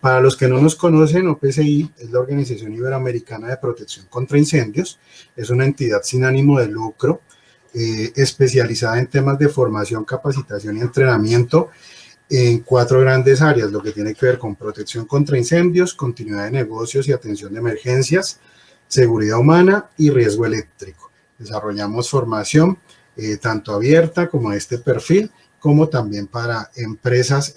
Para los que no nos conocen, OPCI es la Organización Iberoamericana de Protección contra Incendios. Es una entidad sin ánimo de lucro, especializada en temas de formación, capacitación y entrenamiento en 4 grandes áreas, lo que tiene que ver con protección contra incendios, continuidad de negocios y atención de emergencias, seguridad humana y riesgo eléctrico. Desarrollamos formación tanto abierta como de este perfil, como también para empresas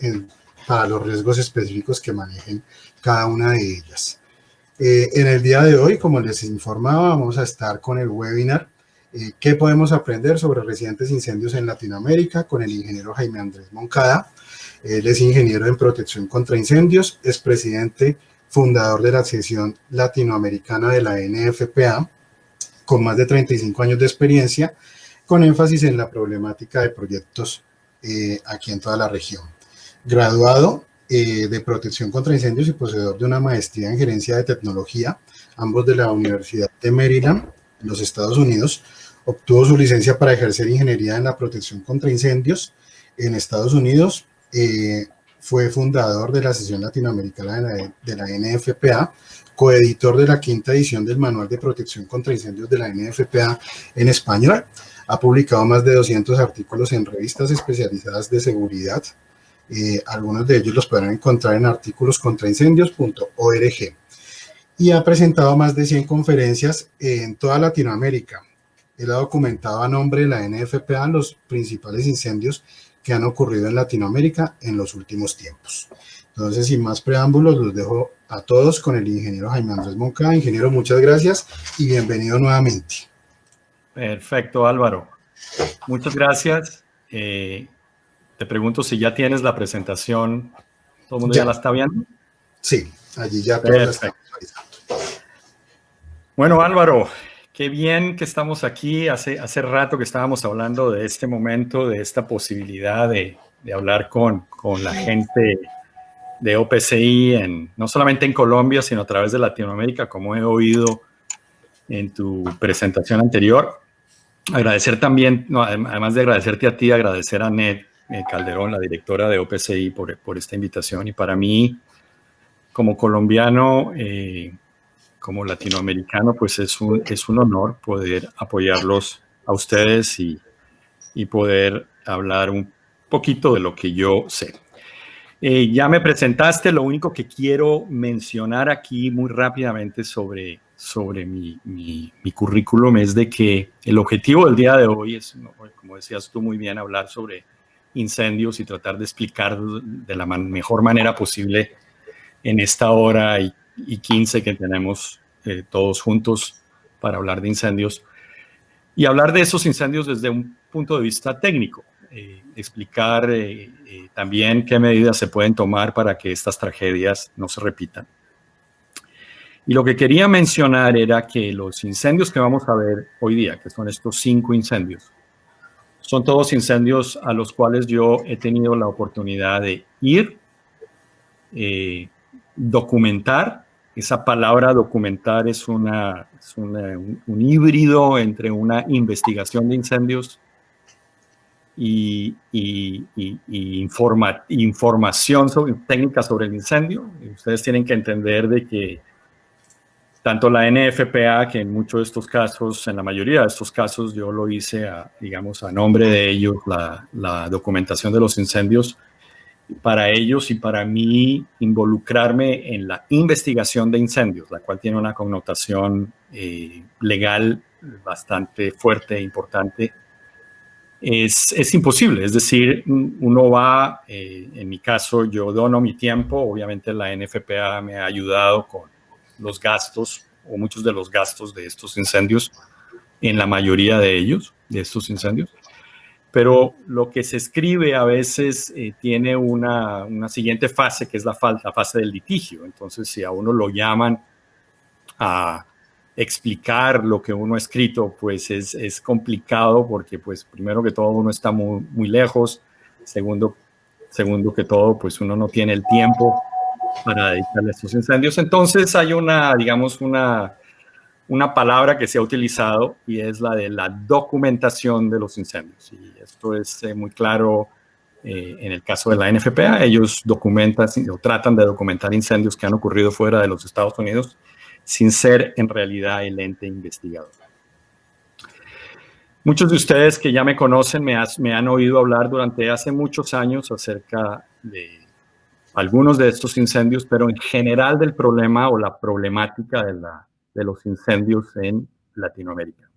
para los riesgos específicos que manejen cada una de ellas. En el día de hoy, como les informaba, vamos a estar con el webinar ¿qué podemos aprender sobre recientes incendios en Latinoamérica? Con el ingeniero Jaime Andrés Moncada. Él es ingeniero en protección contra incendios, es presidente fundador de la sección latinoamericana de la NFPA, con más de 35 años de experiencia, con énfasis en la problemática de proyectos aquí en toda la región. Graduado de protección contra incendios y poseedor de una maestría en gerencia de tecnología, ambos de la Universidad de Maryland, en los Estados Unidos. Obtuvo su licencia para ejercer ingeniería en la protección contra incendios en Estados Unidos. Fue fundador de la sección latinoamericana de la NFPA, coeditor de la 5ª edición del Manual de Protección contra Incendios de la NFPA en español. Ha publicado más de 200 artículos en revistas especializadas de seguridad. Algunos de ellos los podrán encontrar en artículoscontraincendios.org. Y ha presentado más de 100 conferencias en toda Latinoamérica. Él ha documentado a nombre de la NFPA los principales incendios que han ocurrido en Latinoamérica en los últimos tiempos. Entonces, sin más preámbulos, los dejo a todos con el ingeniero Jaime Andrés Moncada. Ingeniero, muchas gracias y bienvenido nuevamente. Perfecto, Álvaro. Muchas gracias. Te pregunto si ya tienes la presentación. ¿Todo el mundo ya la está viendo? Sí, allí ya todos la estamos realizando. Bueno, Álvaro, qué bien que estamos aquí. Hace rato que estábamos hablando de este momento, de esta posibilidad de hablar con la gente de OPCI, no solamente en Colombia, sino a través de Latinoamérica, como he oído en tu presentación anterior. Agradecer también, además de agradecerte a ti, agradecer a Ned Calderón, la directora de OPCI, por esta invitación. Y para mí, como colombiano, como latinoamericano, pues es un honor poder apoyarlos a ustedes y poder hablar un poquito de lo que yo sé. Ya me presentaste, lo único que quiero mencionar aquí muy rápidamente sobre mi currículum es de que el objetivo del día de hoy es, como decías tú muy bien, hablar sobre incendios y tratar de explicar de la mejor manera posible en esta hora y 15 que tenemos todos juntos para hablar de incendios y hablar de esos incendios desde un punto de vista técnico. Explicar también qué medidas se pueden tomar para que estas tragedias no se repitan. Y lo que quería mencionar era que los incendios que vamos a ver hoy día, que son estos 5 incendios, son todos incendios a los cuales yo he tenido la oportunidad de ir, documentar. Esa palabra documentar es un híbrido entre una investigación de incendios y información técnica sobre el incendio. Ustedes tienen que entender de que tanto la NFPA, que en muchos de estos casos, en la mayoría de estos casos, yo lo hice, digamos, a nombre de ellos, la documentación de los incendios, para ellos y para mí involucrarme en la investigación de incendios, la cual tiene una connotación legal bastante fuerte e importante. Es imposible, es decir, uno va, en mi caso yo dono mi tiempo, obviamente la NFPA me ha ayudado con los gastos o muchos de los gastos de estos incendios, en la mayoría de ellos, de estos incendios, pero lo que se escribe a veces tiene una siguiente fase, que es la fase del litigio. Entonces, si a uno lo llaman a explicar lo que uno ha escrito, pues es complicado porque, pues, primero que todo, uno está muy lejos. Segundo que todo, pues uno no tiene el tiempo para dedicarle a estos incendios. Entonces hay digamos, una palabra que se ha utilizado y es la de la documentación de los incendios. Y esto es muy claro en el caso de la NFPA, ellos documentan o tratan de documentar incendios que han ocurrido fuera de los Estados Unidos sin ser en realidad el ente investigador. Muchos de ustedes que ya me conocen me han oído hablar durante hace muchos años acerca de algunos de estos incendios, pero en general del problema o la problemática de los incendios en Latinoamérica.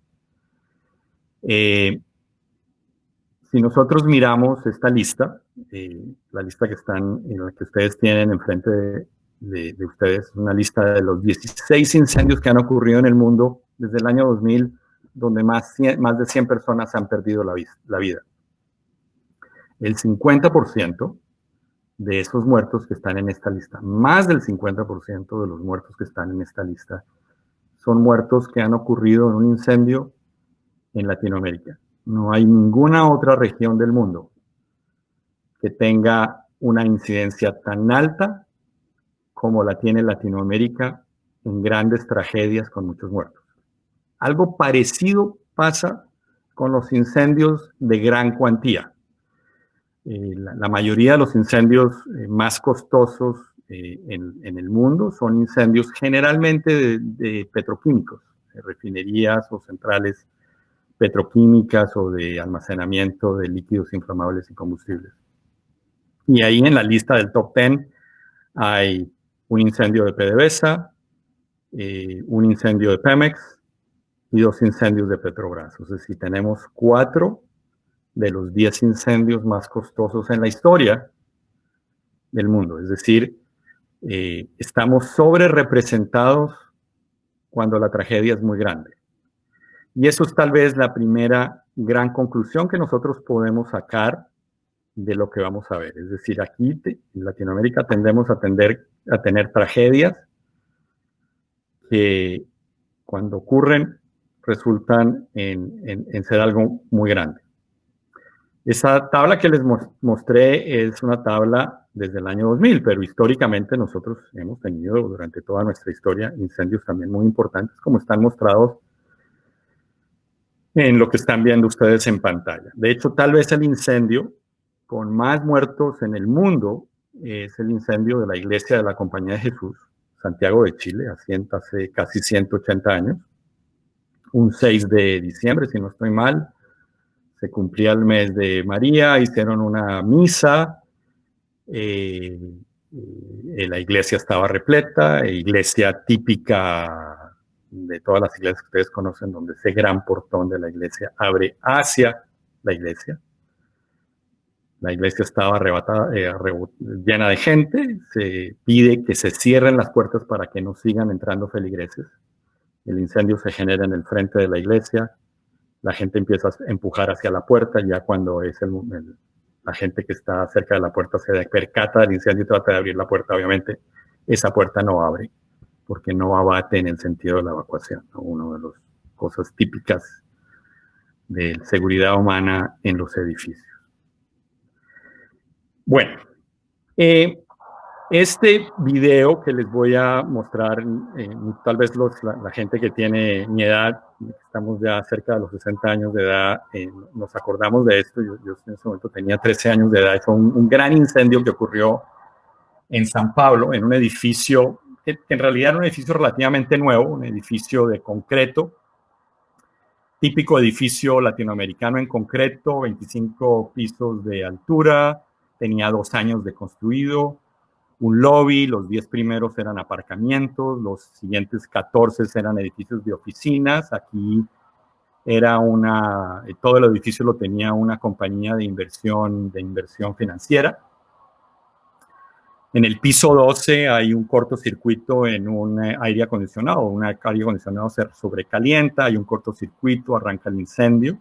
Si nosotros miramos esta lista, la lista en la que ustedes tienen enfrente de ustedes, una lista de los 16 incendios que han ocurrido en el mundo desde el año 2000, donde más de 100 personas han perdido la vida. El 50% de esos muertos que están en esta lista, más del 50% de los muertos que están en esta lista, son muertos que han ocurrido en un incendio en Latinoamérica. No hay ninguna otra región del mundo que tenga una incidencia tan alta como la tiene Latinoamérica en grandes tragedias con muchos muertos. Algo parecido pasa con los incendios de gran cuantía. La mayoría de los incendios más costosos en el mundo son incendios generalmente de petroquímicos, de refinerías o centrales petroquímicas o de almacenamiento de líquidos inflamables y combustibles. Y ahí en la lista del top 10 hay un incendio de PDVSA, un incendio de Pemex y 2 incendios de Petrobras. Es decir, tenemos 4 de los 10 incendios más costosos en la historia del mundo. Es decir, estamos sobre representados cuando la tragedia es muy grande. Y eso es tal vez la primera gran conclusión que nosotros podemos sacar de lo que vamos a ver. Es decir, aquí en Latinoamérica tendemos a tener tragedias que cuando ocurren resultan en ser algo muy grande. Esa tabla que les mostré es una tabla desde el año 2000, pero históricamente nosotros hemos tenido durante toda nuestra historia incendios también muy importantes, como están mostrados en lo que están viendo ustedes en pantalla. De hecho, tal vez el incendio con más muertos en el mundo es el incendio de la iglesia de la Compañía de Jesús, Santiago de Chile, hace casi 180 años. Un 6 de diciembre, si no estoy mal, se cumplía el mes de María, hicieron una misa, la iglesia estaba repleta, iglesia típica de todas las iglesias que ustedes conocen, donde ese gran portón de la iglesia abre hacia la iglesia. La iglesia estaba llena de gente, se pide que se cierren las puertas para que no sigan entrando feligreses. El incendio se genera en el frente de la iglesia, la gente empieza a empujar hacia la puerta, ya cuando es la gente que está cerca de la puerta se percata del incendio y trata de abrir la puerta, obviamente esa puerta no abre, porque no abate en el sentido de la evacuación, ¿no? Una de las cosas típicas de seguridad humana en los edificios. Bueno, este video que les voy a mostrar, tal vez la gente que tiene mi edad, estamos ya cerca de los 60 años de edad, nos acordamos de esto. Yo en ese momento tenía 13 años de edad. Fue un gran incendio que ocurrió en San Pablo, en un edificio, que en realidad era un edificio relativamente nuevo, un edificio de concreto, típico edificio latinoamericano en concreto, 25 pisos de altura, tenía 2 años de construido, un lobby, los 10 primeros eran aparcamientos, los siguientes 14 eran edificios de oficinas. Aquí era todo el edificio lo tenía una compañía de inversión financiera. En el piso 12 hay un cortocircuito en un aire acondicionado, un aire acondicionado se sobrecalienta, hay un cortocircuito, arranca el incendio.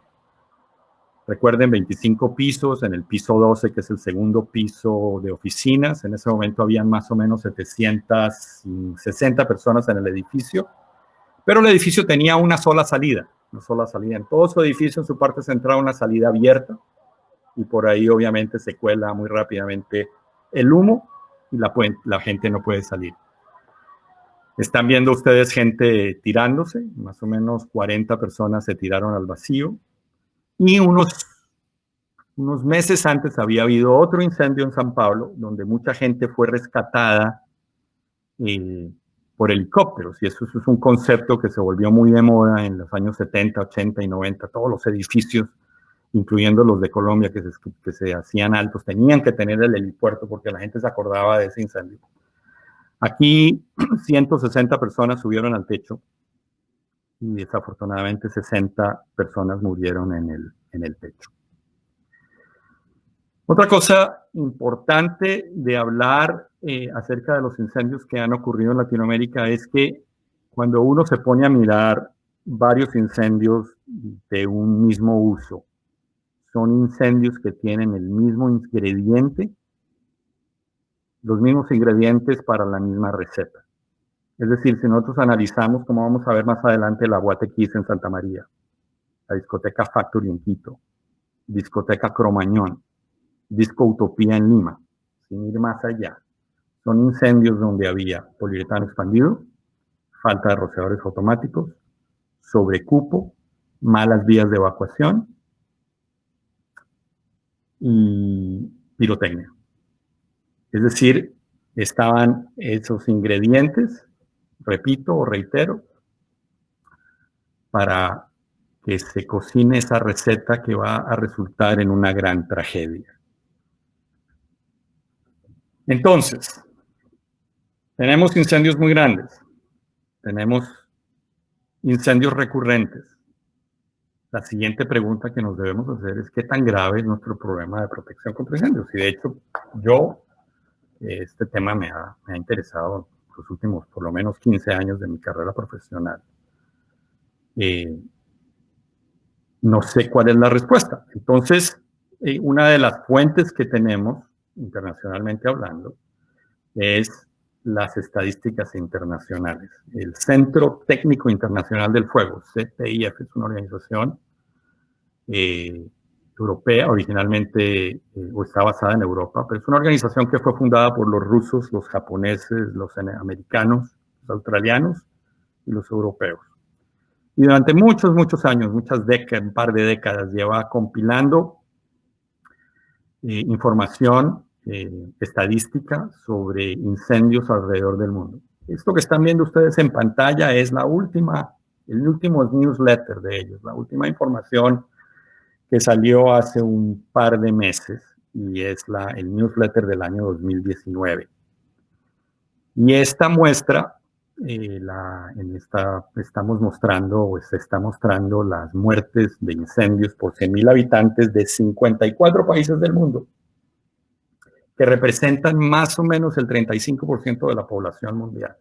Recuerden, 25 pisos, en el piso 12, que es el segundo piso de oficinas. En ese momento habían más o menos 760 personas en el edificio, pero el edificio tenía una sola salida. En todo su edificio, en su parte central, una salida abierta, y por ahí obviamente se cuela muy rápidamente el humo y la gente no puede salir. Están viendo ustedes gente tirándose, más o menos 40 personas se tiraron al vacío. Y unos Unos meses antes había habido otro incendio en San Pablo, donde mucha gente fue rescatada por helicópteros, y eso es un concepto que se volvió muy de moda en los años 70, 80 y 90. Todos los edificios, incluyendo los de Colombia, que se hacían altos, tenían que tener el helipuerto porque la gente se acordaba de ese incendio. Aquí 160 personas subieron al techo y desafortunadamente 60 personas murieron en el techo. Otra cosa importante de hablar acerca de los incendios que han ocurrido en Latinoamérica es que cuando uno se pone a mirar varios incendios de un mismo uso, son incendios que tienen el mismo ingrediente, los mismos ingredientes para la misma receta. Es decir, si nosotros analizamos, como vamos a ver más adelante, la Guatequís en Santa María, la discoteca Factory en Quito, discoteca Cromañón, Disco Utopía en Lima, sin ir más allá, son incendios donde había poliuretano expandido, falta de rociadores automáticos, sobrecupo, malas vías de evacuación y pirotecnia. Es decir, estaban esos ingredientes, repito o reitero, para que se cocine esa receta que va a resultar en una gran tragedia. Entonces, tenemos incendios muy grandes, tenemos incendios recurrentes. La siguiente pregunta que nos debemos hacer es qué tan grave es nuestro problema de protección contra incendios. Y de hecho, este tema me ha interesado los últimos por lo menos 15 años de mi carrera profesional. No sé cuál es la respuesta. Entonces, una de las fuentes que tenemos, internacionalmente hablando, es las estadísticas internacionales. El Centro Técnico Internacional del Fuego, CTIF, es una organización europea, originalmente, o está basada en Europa, pero es una organización que fue fundada por los rusos, los japoneses, los americanos, los australianos y los europeos. Y durante muchos años, muchas décadas, un par de décadas, lleva compilando información estadística sobre incendios alrededor del mundo. Esto que están viendo ustedes en pantalla es el último newsletter de ellos, la última información que salió hace un par de meses, y es el newsletter del año 2019. Y esta muestra, estamos mostrando, o se está mostrando las muertes de incendios por 100.000 habitantes de 54 países del mundo, que representan más o menos el 35% de la población mundial.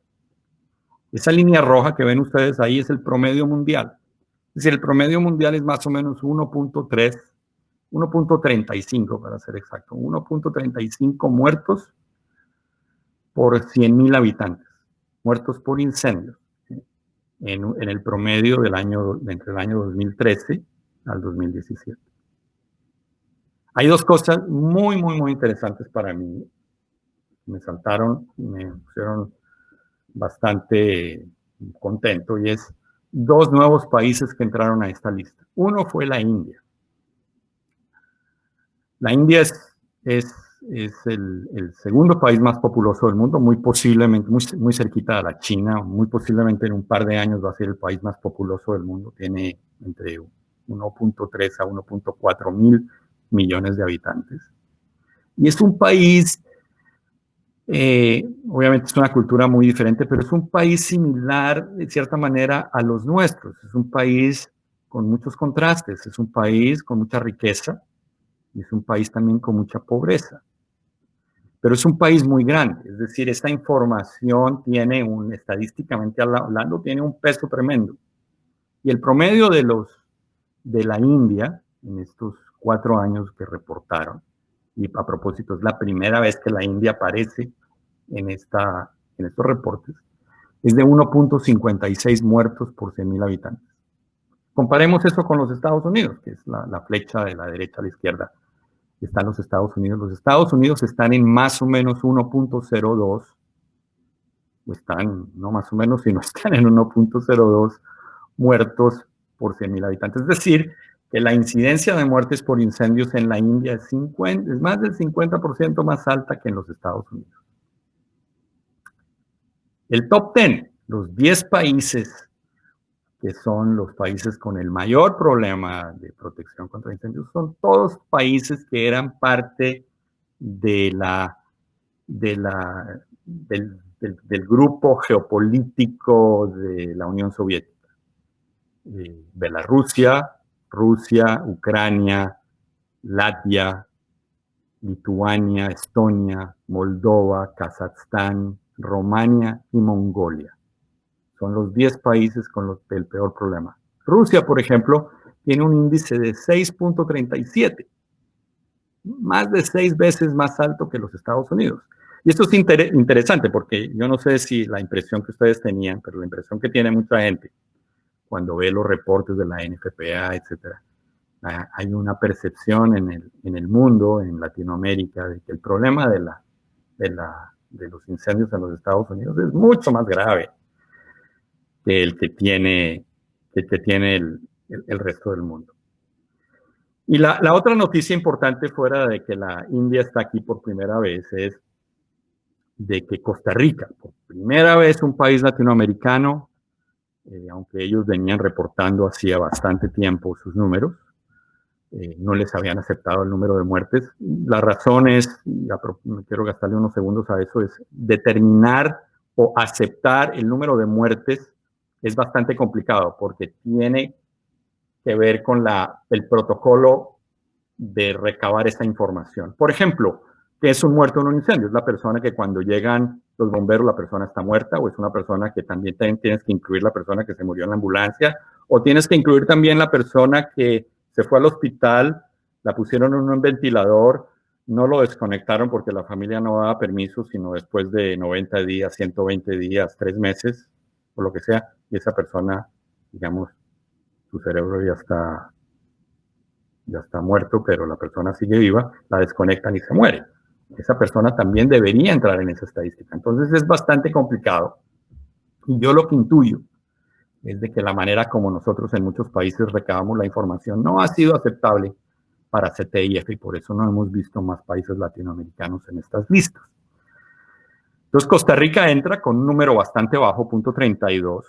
Esa línea roja que ven ustedes ahí es el promedio mundial. Es decir, el promedio mundial es más o menos 1.3, 1.35 para ser exacto, 1.35 muertos por 100.000 habitantes, muertos por incendios, en el promedio entre el año 2013 al 2017. Hay dos cosas muy interesantes para mí. Me saltaron, me pusieron bastante contento, y es dos nuevos países que entraron a esta lista. Uno fue la India. La India es el segundo país más populoso del mundo, muy posiblemente, muy cerquita de la China, muy posiblemente en un par de años va a ser el país más populoso del mundo. Tiene entre 1.3 a 1.4 mil millones de habitantes. Y es un país, obviamente es una cultura muy diferente, pero es un país similar, de cierta manera, a los nuestros. Es un país con muchos contrastes, es un país con mucha riqueza, y es un país también con mucha pobreza. Pero es un país muy grande, es decir, esta información tiene estadísticamente hablando, tiene un peso tremendo. Y el promedio de la India, en estos 4 años que reportaron, y a propósito, es la primera vez que la India aparece en estos reportes, es de 1.56 muertos por 100.000 habitantes. Comparemos eso con los Estados Unidos, que es la flecha de la derecha a la izquierda. Están los Estados Unidos. Los Estados Unidos están en más o menos 1.02, o están, no más o menos, sino están en 1.02 muertos por 100.000 habitantes. Es decir, que la incidencia de muertes por incendios en la India es más del 50% más alta que en los Estados Unidos. El top 10, los 10 países que son los países con el mayor problema de protección contra incendios, son todos países que eran parte del grupo geopolítico de la Unión Soviética. Bielorrusia, Rusia, Ucrania, Latvia, Lituania, Estonia, Moldova, Kazajstán, Rumania y Mongolia. Son los 10 países con el peor problema. Rusia, por ejemplo, tiene un índice de 6.37, más de 6 veces más alto que los Estados Unidos. Y esto es interesante porque yo no sé si la impresión que ustedes tenían, pero la impresión que tiene mucha gente cuando ve los reportes de la NFPA, etcétera, hay una percepción en el mundo, en Latinoamérica, de que el problema de los incendios en los Estados Unidos es mucho más grave que el que tiene el resto del mundo. Y la otra noticia importante, fuera de que la India está aquí por primera vez, es de que Costa Rica, por primera vez un país latinoamericano, aunque ellos venían reportando hacía bastante tiempo sus números, no les habían aceptado el número de muertes. La razón es, quiero gastarle unos segundos a eso, es determinar o aceptar el número de muertes es bastante complicado porque tiene que ver con el protocolo de recabar esa información. Por ejemplo, ¿qué es un muerto en un incendio? Es la persona que cuando llegan los bomberos la persona está muerta, o es una persona que también tienes que incluir la persona que se murió en la ambulancia, o tienes que incluir también la persona que se fue al hospital, la pusieron en un ventilador, no lo desconectaron porque la familia no daba permiso, sino después de 90 días, 120 días, 3 meses, o lo que sea, y esa persona, digamos, su cerebro ya está muerto, pero la persona sigue viva, la desconectan y se muere. Esa persona también debería entrar en esa estadística. Entonces es bastante complicado. Y yo lo que intuyo es de que la manera como nosotros en muchos países recabamos la información no ha sido aceptable para CTIF y por eso no hemos visto más países latinoamericanos en estas listas. Entonces Costa Rica entra con un número bastante bajo, 0.32,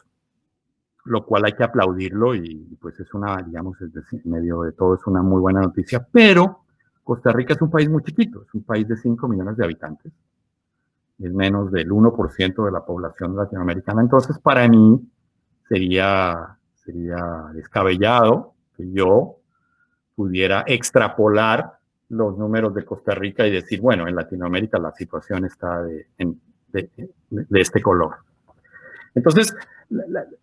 lo cual hay que aplaudirlo y pues es una, digamos, es decir, en medio de todo es una muy buena noticia, pero Costa Rica es un país muy chiquito, es un país de 5 millones de habitantes, es menos del 1% de la población latinoamericana, entonces para mí sería descabellado que yo pudiera extrapolar los números de Costa Rica y decir, bueno, en Latinoamérica la situación está de este color. Entonces,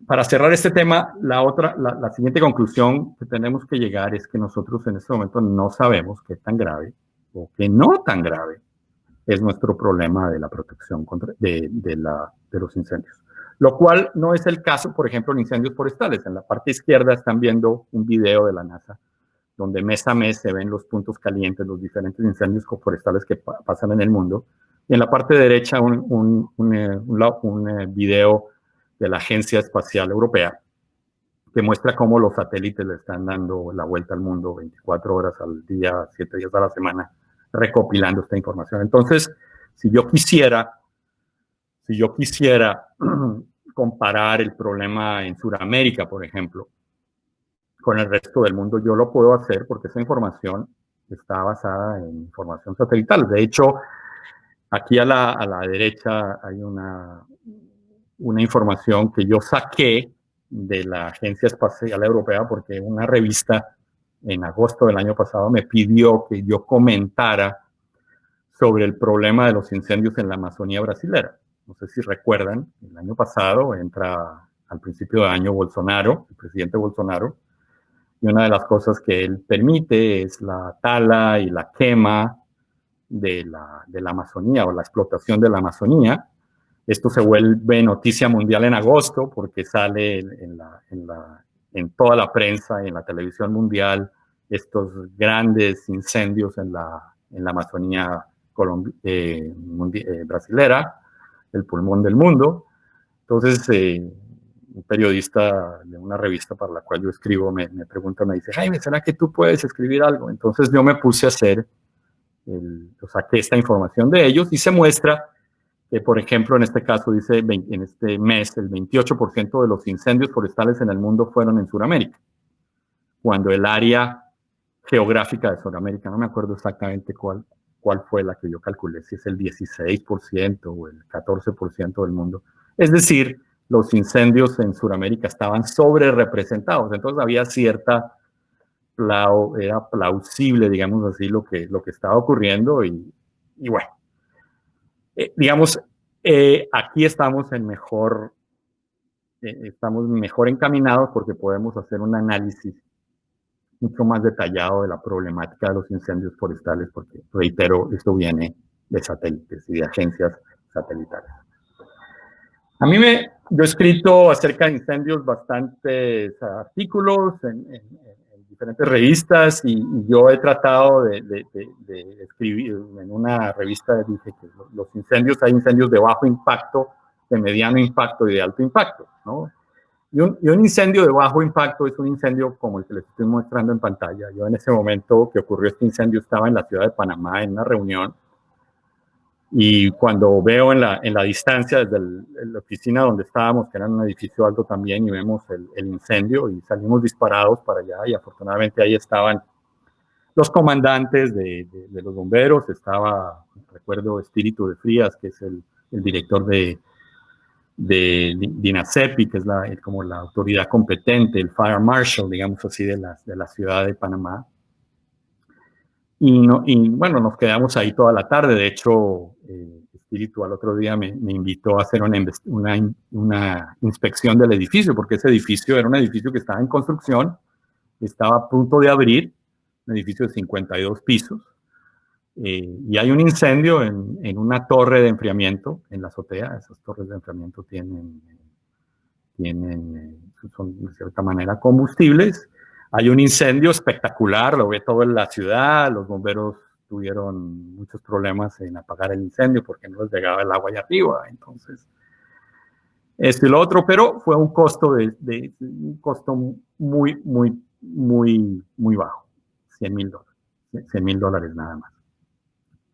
para cerrar este tema, la siguiente conclusión que tenemos que llegar es que nosotros en este momento no sabemos qué tan grave o qué no tan grave es nuestro problema de la protección de los incendios. Lo cual no es el caso, por ejemplo, en incendios forestales. En la parte izquierda están viendo un video de la NASA donde mes a mes se ven los puntos calientes, los diferentes incendios forestales que pasan en el mundo. Y en la parte derecha un video de la Agencia Espacial Europea que muestra cómo los satélites le están dando la vuelta al mundo 24 horas al día, 7 días a la semana, recopilando esta información. Entonces, si yo quisiera comparar el problema en Sudamérica, por ejemplo, con el resto del mundo, yo lo puedo hacer porque esa información está basada en información satelital. De hecho, aquí a la derecha hay una información que yo saqué de la Agencia Espacial Europea porque una revista en agosto del año pasado me pidió que yo comentara sobre el problema de los incendios en la Amazonía brasilera. No sé si recuerdan, el año pasado entra al principio de año Bolsonaro, el presidente Bolsonaro, y una de las cosas que él permite es la tala y la quema de la Amazonía o la explotación de la Amazonía. Esto se vuelve noticia mundial en agosto porque sale en toda la prensa y en la televisión mundial estos grandes incendios en la Amazonía brasilera, el pulmón del mundo. Entonces, un periodista de una revista para la cual yo escribo me pregunta, me dice, Jaime, ¿será que tú puedes escribir algo? Entonces yo me puse a hacer, saqué esta información de ellos y se muestra que, por ejemplo, en este caso dice, en este mes, el 28% de los incendios forestales en el mundo fueron en Sudamérica, cuando el área geográfica de Sudamérica, no me acuerdo exactamente cuál fue la que yo calculé, si es el 16% o el 14% del mundo. Es decir, los incendios en Sudamérica estaban sobre representados, entonces había cierta, era plausible, digamos así, lo que estaba ocurriendo y bueno, digamos, aquí estamos estamos mejor encaminados porque podemos hacer un análisis mucho más detallado de la problemática de los incendios forestales, porque, reitero, esto viene de satélites y de agencias satelitales. Yo he escrito acerca de incendios bastantes artículos en diferentes revistas y yo he tratado de escribir en una revista, dije que los incendios, hay incendios de bajo impacto, de mediano impacto y de alto impacto, ¿no? Y un incendio de bajo impacto es un incendio como el que les estoy mostrando en pantalla. Yo en ese momento que ocurrió este incendio estaba en la ciudad de Panamá en una reunión y cuando veo en la distancia desde la oficina donde estábamos, que era un edificio alto también, y vemos el incendio y salimos disparados para allá y afortunadamente ahí estaban los comandantes de los bomberos, estaba, recuerdo, Espíritu de Frías, que es el director de INACEPI, que es como la autoridad competente, el Fire Marshal, digamos así, de la ciudad de Panamá. Y bueno, nos quedamos ahí toda la tarde. De hecho, Espíritu al otro día me invitó a hacer una inspección del edificio, porque ese edificio era un edificio que estaba en construcción, estaba a punto de abrir, un edificio de 52 pisos. Y hay un incendio en una torre de enfriamiento en la azotea. Esas torres de enfriamiento son de cierta manera combustibles. Hay un incendio espectacular, lo ve todo en la ciudad. Los bomberos tuvieron muchos problemas en apagar el incendio porque no les llegaba el agua allá arriba. Entonces, esto y lo otro, pero fue un costo un costo muy, muy, muy, muy bajo, $100,000, $100,000 nada más.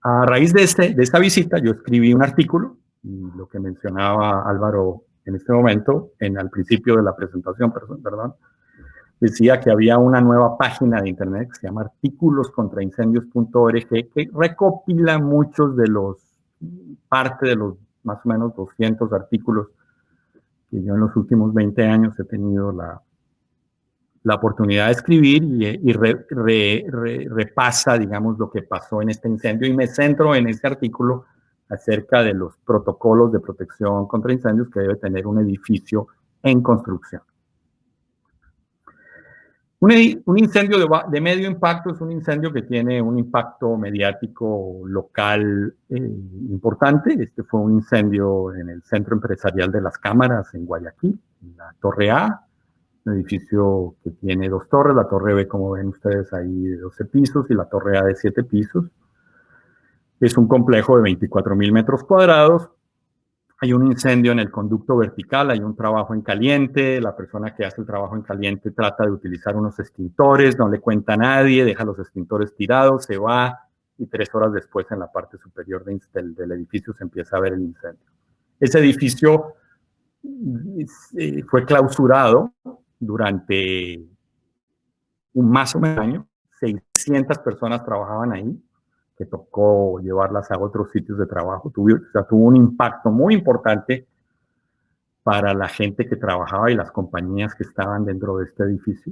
A raíz de esta visita, yo escribí un artículo, y lo que mencionaba Álvaro en este momento, al principio de la presentación, perdón, decía que había una nueva página de internet que se llama artículoscontraincendios.org, que recopila muchos parte de los más o menos 200 artículos que yo en los últimos 20 años he tenido la oportunidad de escribir y repasa, digamos, lo que pasó en este incendio y me centro en este artículo acerca de los protocolos de protección contra incendios que debe tener un edificio en construcción. Un incendio de medio impacto es un incendio que tiene un impacto mediático local importante. Este fue un incendio en el Centro Empresarial de las Cámaras en Guayaquil, en la Torre A, un edificio que tiene 2 torres, la Torre B, como ven ustedes ahí, de 12 pisos y la Torre A de 7 pisos. Es un complejo de 24,000 metros cuadrados. Hay un incendio en el conducto vertical, hay un trabajo en caliente, la persona que hace el trabajo en caliente trata de utilizar unos extintores, no le cuenta a nadie, deja los extintores tirados, se va y 3 horas después en la parte superior del edificio se empieza a ver el incendio. Ese edificio fue clausurado durante más o menos un año, 600 personas trabajaban ahí, que tocó llevarlas a otros sitios de trabajo. Tuvo un impacto muy importante para la gente que trabajaba y las compañías que estaban dentro de este edificio.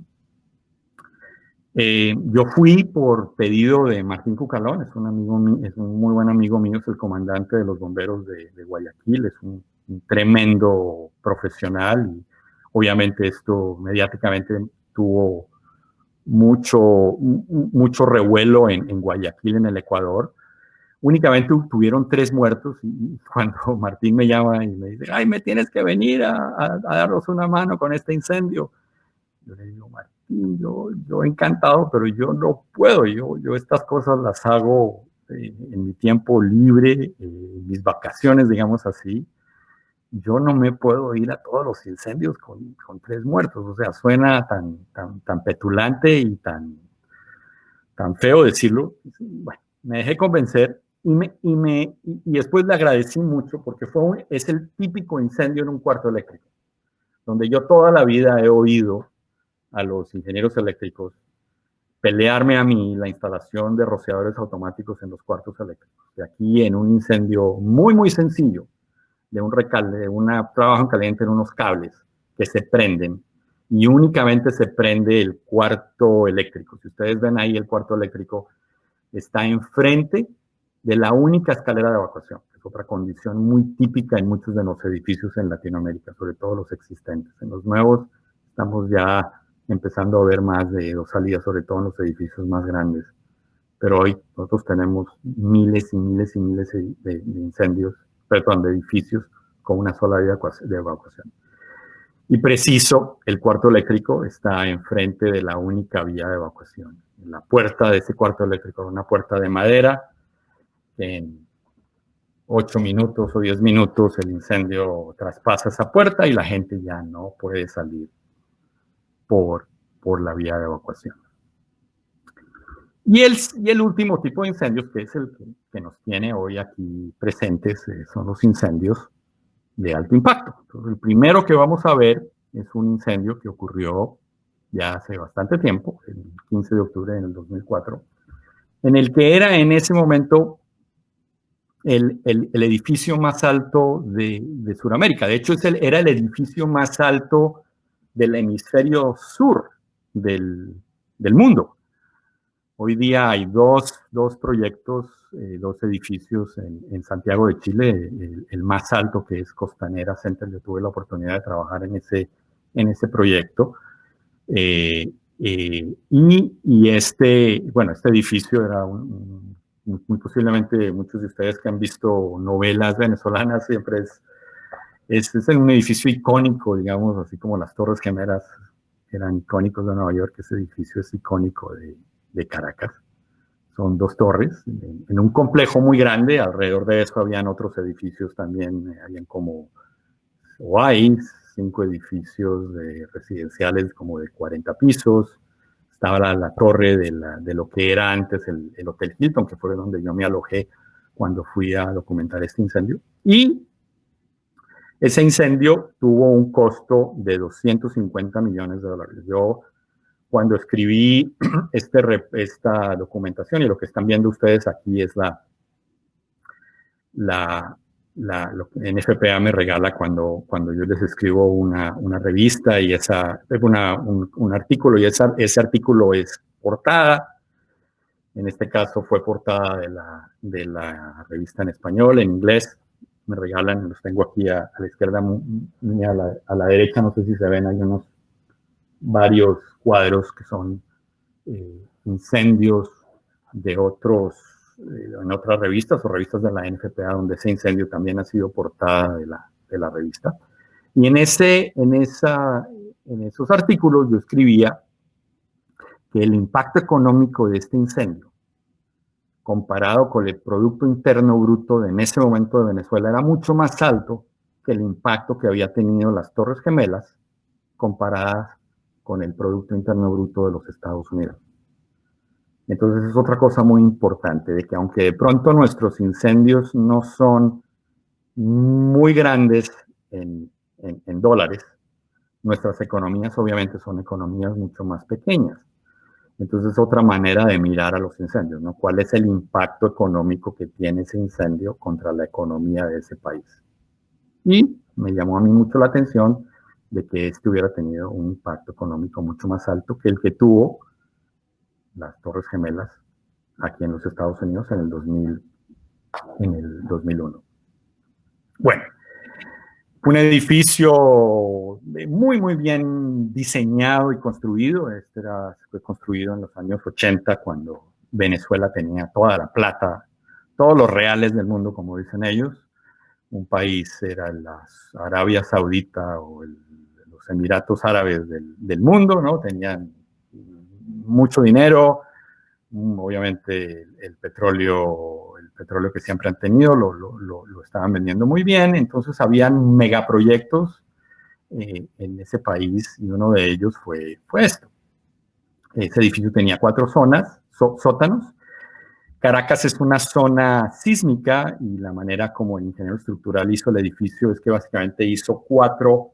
Yo fui por pedido de Martín Cucalón, es un muy buen amigo mío, es el comandante de los bomberos de Guayaquil, es un tremendo profesional y obviamente esto mediáticamente tuvo mucho revuelo en Guayaquil, en el Ecuador. Únicamente tuvieron 3 muertos y cuando Martín me llama y me dice, ay, me tienes que venir a darnos una mano con este incendio. Yo le digo, Martín, yo encantado, pero yo no puedo, yo estas cosas las hago en mi tiempo libre, en mis vacaciones, digamos así. yo no me puedo ir a todos los incendios con 3 muertos. O sea, suena tan petulante y tan feo decirlo. Bueno, me dejé convencer y después le agradecí mucho porque es el típico incendio en un cuarto eléctrico, donde yo toda la vida he oído a los ingenieros eléctricos pelearme a mí la instalación de rociadores automáticos en los cuartos eléctricos. Y aquí en un incendio muy, muy sencillo, de un recalde, de un trabajo en caliente en unos cables que se prenden y únicamente se prende el cuarto eléctrico. Si ustedes ven ahí, el cuarto eléctrico está enfrente de la única escalera de evacuación, que es otra condición muy típica en muchos de los edificios en Latinoamérica, sobre todo los existentes. En los nuevos estamos ya empezando a ver más de 2 salidas, sobre todo en los edificios más grandes. Pero hoy nosotros tenemos miles y miles y miles de incendios, perdón, de edificios con una sola vía de evacuación. Y preciso, el cuarto eléctrico está enfrente de la única vía de evacuación. En la puerta de ese cuarto eléctrico, una puerta de madera, en 8 minutos o 10 minutos el incendio traspasa esa puerta y la gente ya no puede salir por la vía de evacuación. Y el último tipo de incendios, que es el que nos tiene hoy aquí presentes, son los incendios de alto impacto. Entonces, el primero que vamos a ver es un incendio que ocurrió ya hace bastante tiempo, el 15 de octubre del 2004, en el que era en ese momento el edificio más alto de Sudamérica. De hecho, era el edificio más alto del hemisferio sur del mundo. Hoy día hay dos proyectos, 2 edificios en Santiago de Chile, el más alto, que es Costanera Center. Yo tuve la oportunidad de trabajar en ese proyecto. Y este edificio era muy posiblemente muchos de ustedes que han visto novelas venezolanas, siempre es un edificio icónico, digamos, así como las Torres Gemelas eran icónicos de Nueva York. Ese edificio es icónico de Caracas. Son 2 torres en un complejo muy grande. Alrededor de eso habían otros edificios también, habían como, o hay 5 edificios residenciales como de 40 pisos. Estaba la torre de lo que era antes el Hotel Hilton, que fue donde yo me alojé cuando fui a documentar este incendio. Y ese incendio tuvo un costo de $250 millones. Yo, cuando escribí esta documentación, y lo que están viendo ustedes aquí es lo que NFPA me regala cuando yo les escribo una revista y un artículo, y ese artículo es portada. En este caso fue portada de la revista en español, en inglés. Me regalan, los tengo aquí a la izquierda, a la derecha, no sé si se ven, hay varios cuadros que son incendios en otras revistas o revistas de la NFPA, donde ese incendio también ha sido portada de la revista. Y en esos artículos yo escribía que el impacto económico de este incendio, comparado con el Producto Interno Bruto en ese momento de Venezuela, era mucho más alto que el impacto que había tenido las Torres Gemelas comparadas con el Producto Interno Bruto de los Estados Unidos. Entonces es otra cosa muy importante, de que aunque de pronto nuestros incendios no son muy grandes en dólares, nuestras economías obviamente son economías mucho más pequeñas. Entonces es otra manera de mirar a los incendios, ¿no? ¿Cuál es el impacto económico que tiene ese incendio contra la economía de ese país? Y me llamó a mí mucho la atención de que este hubiera tenido un impacto económico mucho más alto que el que tuvo las Torres Gemelas aquí en los Estados Unidos en el 2001. Bueno, un edificio muy, muy bien diseñado y construido. Fue construido en los años 80, cuando Venezuela tenía toda la plata, todos los reales del mundo, como dicen ellos. Un país era la Arabia Saudita o los Emiratos Árabes del mundo, ¿no? Tenían mucho dinero, obviamente el petróleo petróleo que siempre han tenido, lo estaban vendiendo muy bien. Entonces habían megaproyectos en ese país y uno de ellos fue esto. Ese edificio tenía 4 zonas, sótanos. Caracas es una zona sísmica y la manera como el ingeniero estructural hizo el edificio es que básicamente hizo 4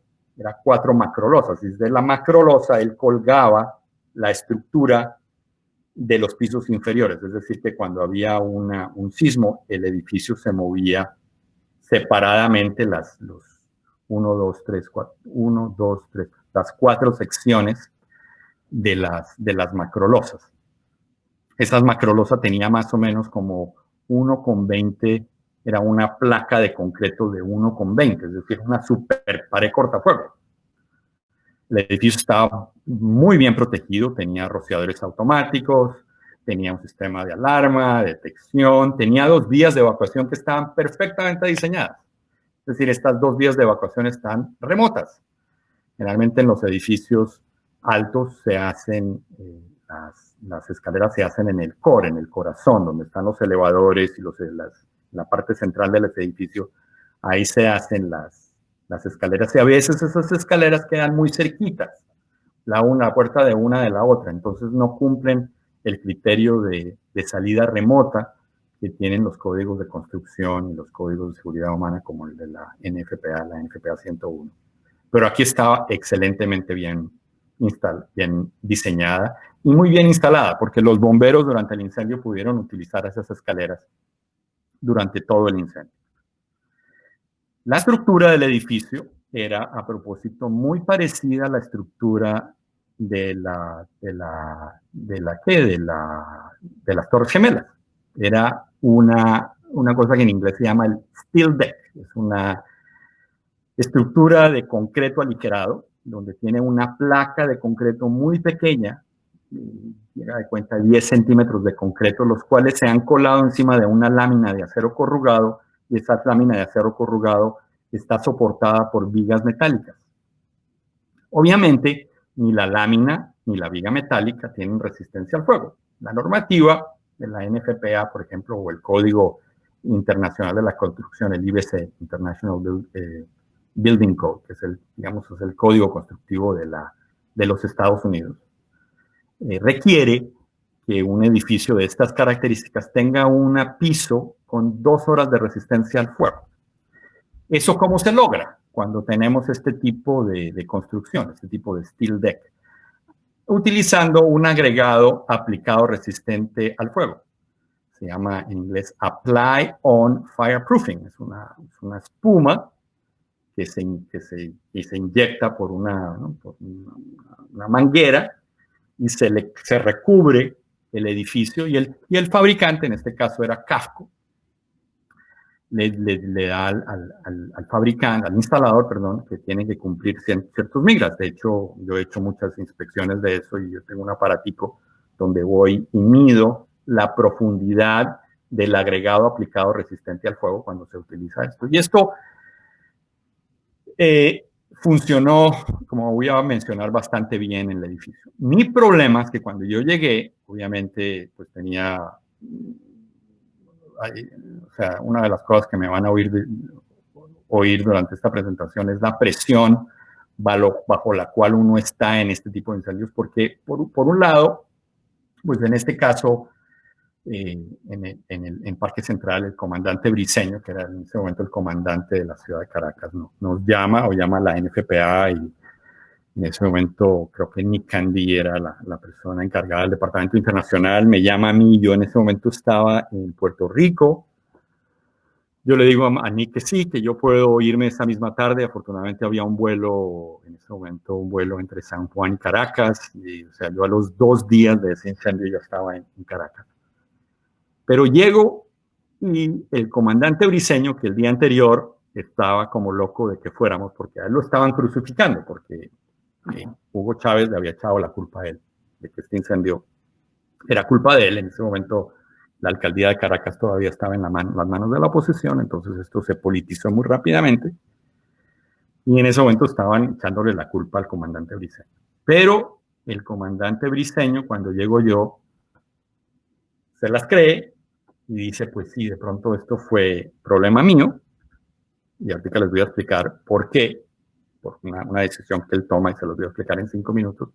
macrolosas. Desde la macrolosa él colgaba la estructura de los pisos inferiores, es decir, que cuando había un sismo, el edificio se movía separadamente las 4 secciones de las macrolosas. Esas macrolosas tenía más o menos como 1,20, era una placa de concreto de 1,20, es decir, una super pared cortafuego. El edificio estaba muy bien protegido, tenía rociadores automáticos, tenía un sistema de alarma, detección, tenía 2 vías de evacuación que estaban perfectamente diseñadas. Es decir, estas 2 vías de evacuación están remotas. Generalmente en los edificios altos se hacen, las escaleras se hacen en el core, en el corazón, donde están los elevadores y la parte central del edificio. Ahí se hacen las escaleras y a veces esas escaleras quedan muy cerquitas, la puerta de una de la otra, entonces no cumplen el criterio de salida remota que tienen los códigos de construcción y los códigos de seguridad humana como el de la NFPA 101. Pero aquí estaba excelentemente bien diseñada y muy bien instalada, porque los bomberos durante el incendio pudieron utilizar esas escaleras durante todo el incendio. La estructura del edificio era, a propósito, muy parecida a la estructura de las Torres Gemelas. Era una cosa que en inglés se llama el steel deck. Es una estructura de concreto aligerado, donde tiene una placa de concreto muy pequeña, llega de cuenta 10 centímetros de concreto, los cuales se han colado encima de una lámina de acero corrugado, y esa lámina de acero corrugado está soportada por vigas metálicas. Obviamente, ni la lámina ni la viga metálica tienen resistencia al fuego. La normativa de la NFPA, por ejemplo, o el Código Internacional de la Construcción, el IBC, International Building Code, que es el código constructivo de los Estados Unidos, requiere que un edificio de estas características tenga un piso con 2 horas de resistencia al fuego. ¿Eso cómo se logra? Cuando tenemos este tipo de construcción, este tipo de steel deck, utilizando un agregado aplicado resistente al fuego. Se llama en inglés Apply on Fireproofing. Es una espuma que se inyecta por una manguera y se recubre el edificio y el fabricante, en este caso era Cafco, le da al fabricante, al instalador, perdón, que tiene que cumplir ciertos migras. De hecho, yo he hecho muchas inspecciones de eso y yo tengo un aparatico donde voy y mido la profundidad del agregado aplicado resistente al fuego cuando se utiliza esto. Y esto funcionó, como voy a mencionar, bastante bien en el edificio. Mi problema es que cuando yo llegué, obviamente, pues tenía... O sea, una de las cosas que me van a oír durante esta presentación es la presión bajo la cual uno está en este tipo de incendios, porque por un lado, pues en este caso, en Parque Central, el comandante Briceño, que era en ese momento el comandante de la ciudad de Caracas, nos llama a la NFPA y en ese momento creo que Nick Candy era la persona encargada del departamento internacional, me llama a mí, yo en ese momento estaba en Puerto Rico, yo le digo a Nick que sí, que yo puedo irme esa misma tarde, afortunadamente había un vuelo, en ese momento un vuelo entre San Juan y Caracas, y, o sea, yo a los 2 días de ese incendio ya estaba en Caracas. Pero llego y el comandante Briceño, que el día anterior estaba como loco de que fuéramos, porque a él lo estaban crucificando, porque Hugo Chávez le había echado la culpa a él de que este incendio era culpa de él. En ese momento la alcaldía de Caracas todavía estaba en las manos de la oposición, entonces esto se politizó muy rápidamente y en ese momento estaban echándole la culpa al comandante Briceño. Pero el comandante Briceño, cuando llego yo, se las cree y dice, pues sí, de pronto esto fue problema mío, y ahorita les voy a explicar por qué, por una decisión que él toma, y se los voy a explicar en 5 minutos,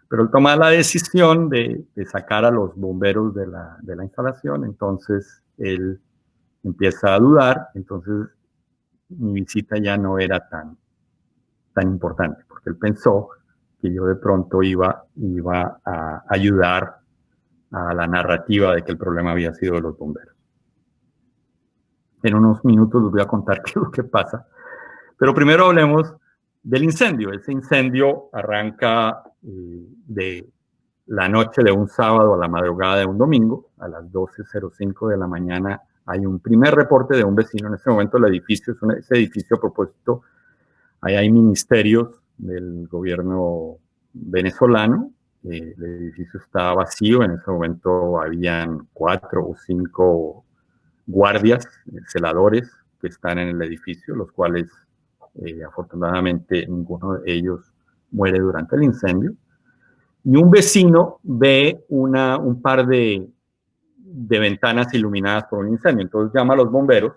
pero él toma la decisión de sacar a los bomberos de la instalación, entonces él empieza a dudar, entonces mi visita ya no era tan importante, porque él pensó que yo de pronto iba a ayudar a la narrativa de que el problema había sido de los bomberos. En unos minutos les voy a contar qué es lo que pasa, pero primero hablemos del incendio. Ese incendio arranca de la noche de un sábado a la madrugada de un domingo, a las 12:05 de la mañana. Hay un primer reporte de un vecino. En ese momento el edificio ese edificio a propósito, ahí hay ministerios del gobierno venezolano. El edificio estaba vacío. En ese momento habían 4 o 5 guardias, celadores que están en el edificio, los cuales afortunadamente ninguno de ellos muere durante el incendio. Y un vecino ve un par de ventanas iluminadas por un incendio. Entonces llama a los bomberos.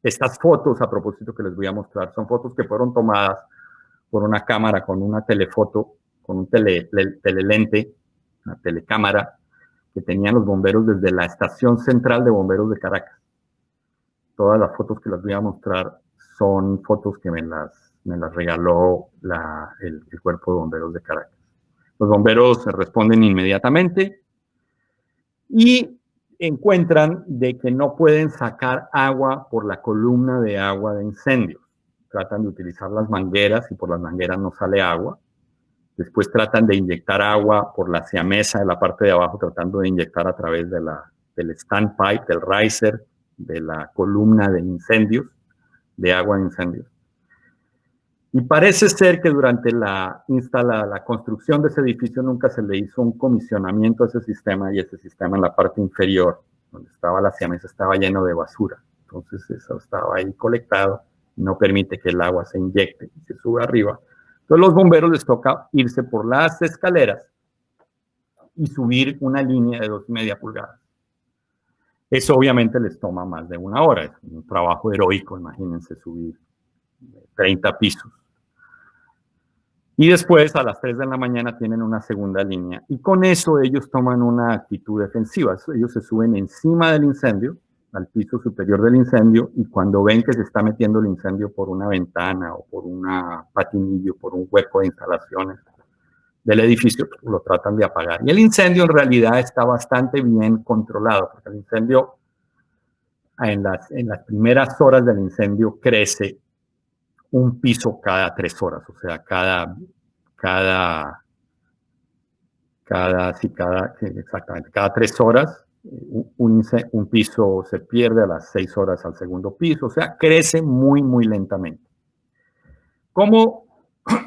Estas fotos, a propósito, que les voy a mostrar, son fotos que fueron tomadas por una cámara con una telefoto, con un telelente, una telecámara, que tenían los bomberos desde la estación central de bomberos de Caracas. Todas las fotos que les voy a mostrar son fotos que me las regaló el Cuerpo de Bomberos de Caracas. Los bomberos responden inmediatamente y encuentran de que no pueden sacar agua por la columna de agua de incendios. Tratan de utilizar las mangueras y por las mangueras no sale agua. Después tratan de inyectar agua por la siamesa de la parte de abajo, tratando de inyectar a través del standpipe, del riser, de la columna de incendios, de agua de incendios. Y parece ser que durante la construcción de ese edificio nunca se le hizo un comisionamiento a ese sistema, y ese sistema en la parte inferior, donde estaba la siamesa, estaba lleno de basura. Entonces eso estaba ahí colectado, no permite que el agua se inyecte y se sube arriba. Entonces los bomberos les toca irse por las escaleras y subir una línea de 2,5 pulgadas. Eso obviamente les toma más de 1 hora, es un trabajo heroico, imagínense subir 30 pisos. Y después a las 3 de la mañana tienen una segunda línea. Y con eso ellos toman una actitud defensiva. Ellos se suben encima del incendio, al piso superior del incendio, y cuando ven que se está metiendo el incendio por una ventana o por una patinillo, por un hueco de instalaciones del edificio, lo tratan de apagar. Y el incendio en realidad está bastante bien controlado, porque el incendio, en las primeras horas del incendio, crece un piso cada 3 horas, o sea, exactamente, cada 3 horas un piso se pierde, a las 6 horas al segundo piso, o sea, crece muy, muy lentamente. ¿Cómo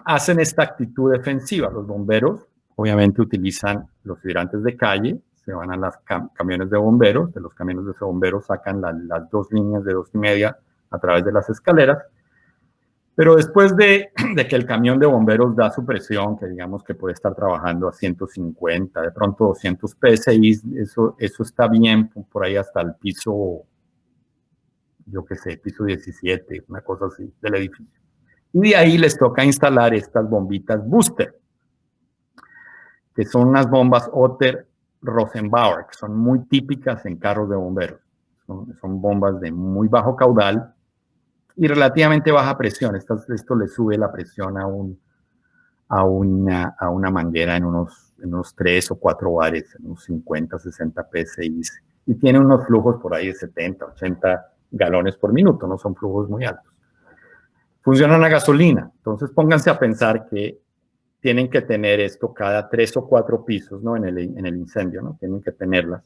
hacen esta actitud defensiva? Los bomberos obviamente utilizan los hidrantes de calle, se van a los camiones de bomberos, de los camiones de bomberos sacan las 2 líneas de 2,5 a través de las escaleras. Pero después de que el camión de bomberos da su presión, que digamos que puede estar trabajando a 150, de pronto 200 PSI, eso está bien por ahí hasta el piso, yo qué sé, piso 17, una cosa así, del edificio. Y de ahí les toca instalar estas bombitas booster, que son unas bombas Otter-Rosenbauer, que son muy típicas en carros de bomberos. Son bombas de muy bajo caudal y relativamente baja presión. Esto le sube la presión a una manguera en unos 3 o 4 bares, en unos 50, 60 PSI. Y tiene unos flujos por ahí de 70, 80 galones por minuto, no son flujos muy altos. Funcionan a gasolina, entonces pónganse a pensar que tienen que tener esto cada 3 o 4 pisos, ¿no? En el incendio, ¿no? Tienen que tenerlas.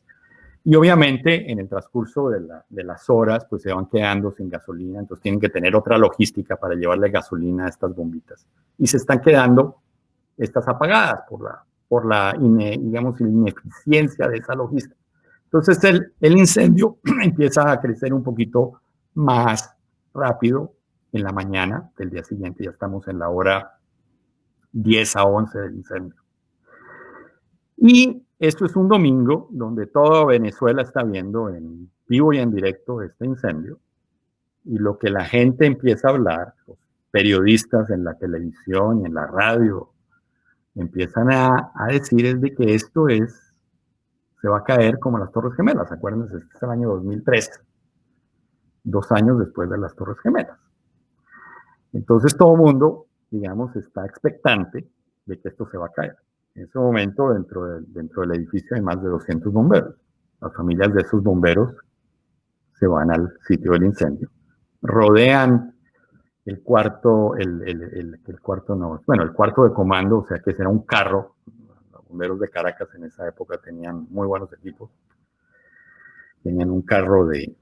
Y obviamente en el transcurso de las horas, pues se van quedando sin gasolina, entonces tienen que tener otra logística para llevarle gasolina a estas bombitas. Y se están quedando estas apagadas por la digamos, ineficiencia de esa logística. Entonces el incendio empieza a crecer un poquito más rápido en la mañana del día siguiente. Ya estamos en la hora 10 a 11 del incendio. Y Esto es un domingo donde toda Venezuela está viendo en vivo y en directo este incendio, y lo que la gente empieza a hablar, los periodistas en la televisión y en la radio, empiezan a decir es de que esto se va a caer como las Torres Gemelas. Acuérdense, este es el año 2013, 2 años después de las Torres Gemelas. Entonces todo el mundo, digamos, está expectante de que esto se va a caer. En ese momento, dentro del edificio hay más de 200 bomberos. Las familias de esos bomberos se van al sitio del incendio, rodean el cuarto, el cuarto de comando, o sea que será un carro. Los bomberos de Caracas en esa época tenían muy buenos equipos. Tenían un carro de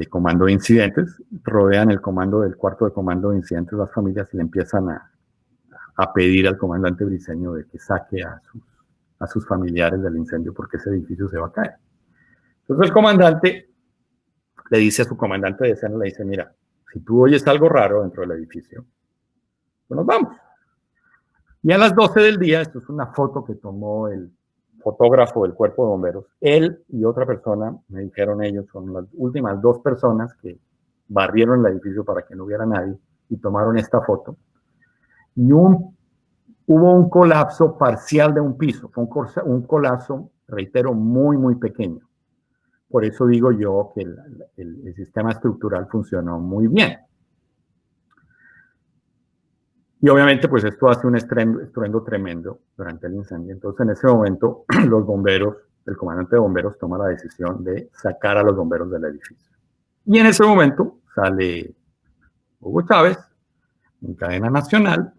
comando de incidentes, rodean el cuarto de comando de incidentes las familias y le empiezan a pedir al comandante Briceño de que saque a sus familiares del incendio porque ese edificio se va a caer. Entonces el comandante le dice a su comandante de escena, le dice, mira, si tú oyes algo raro dentro del edificio, pues nos vamos. Y a las 12 del día, esto es una foto que tomó el fotógrafo del cuerpo de bomberos, él y otra persona, me dijeron ellos, son las últimas 2 personas que barrieron el edificio para que no hubiera nadie y tomaron esta foto. Y hubo un colapso parcial de un piso, fue un colapso, reitero, muy, muy pequeño. Por eso digo yo que el sistema estructural funcionó muy bien. Y obviamente, pues esto hace un estruendo tremendo durante el incendio. Entonces, en ese momento, los bomberos, el comandante de bomberos toma la decisión de sacar a los bomberos del edificio. Y en ese momento sale Hugo Chávez, en cadena nacional,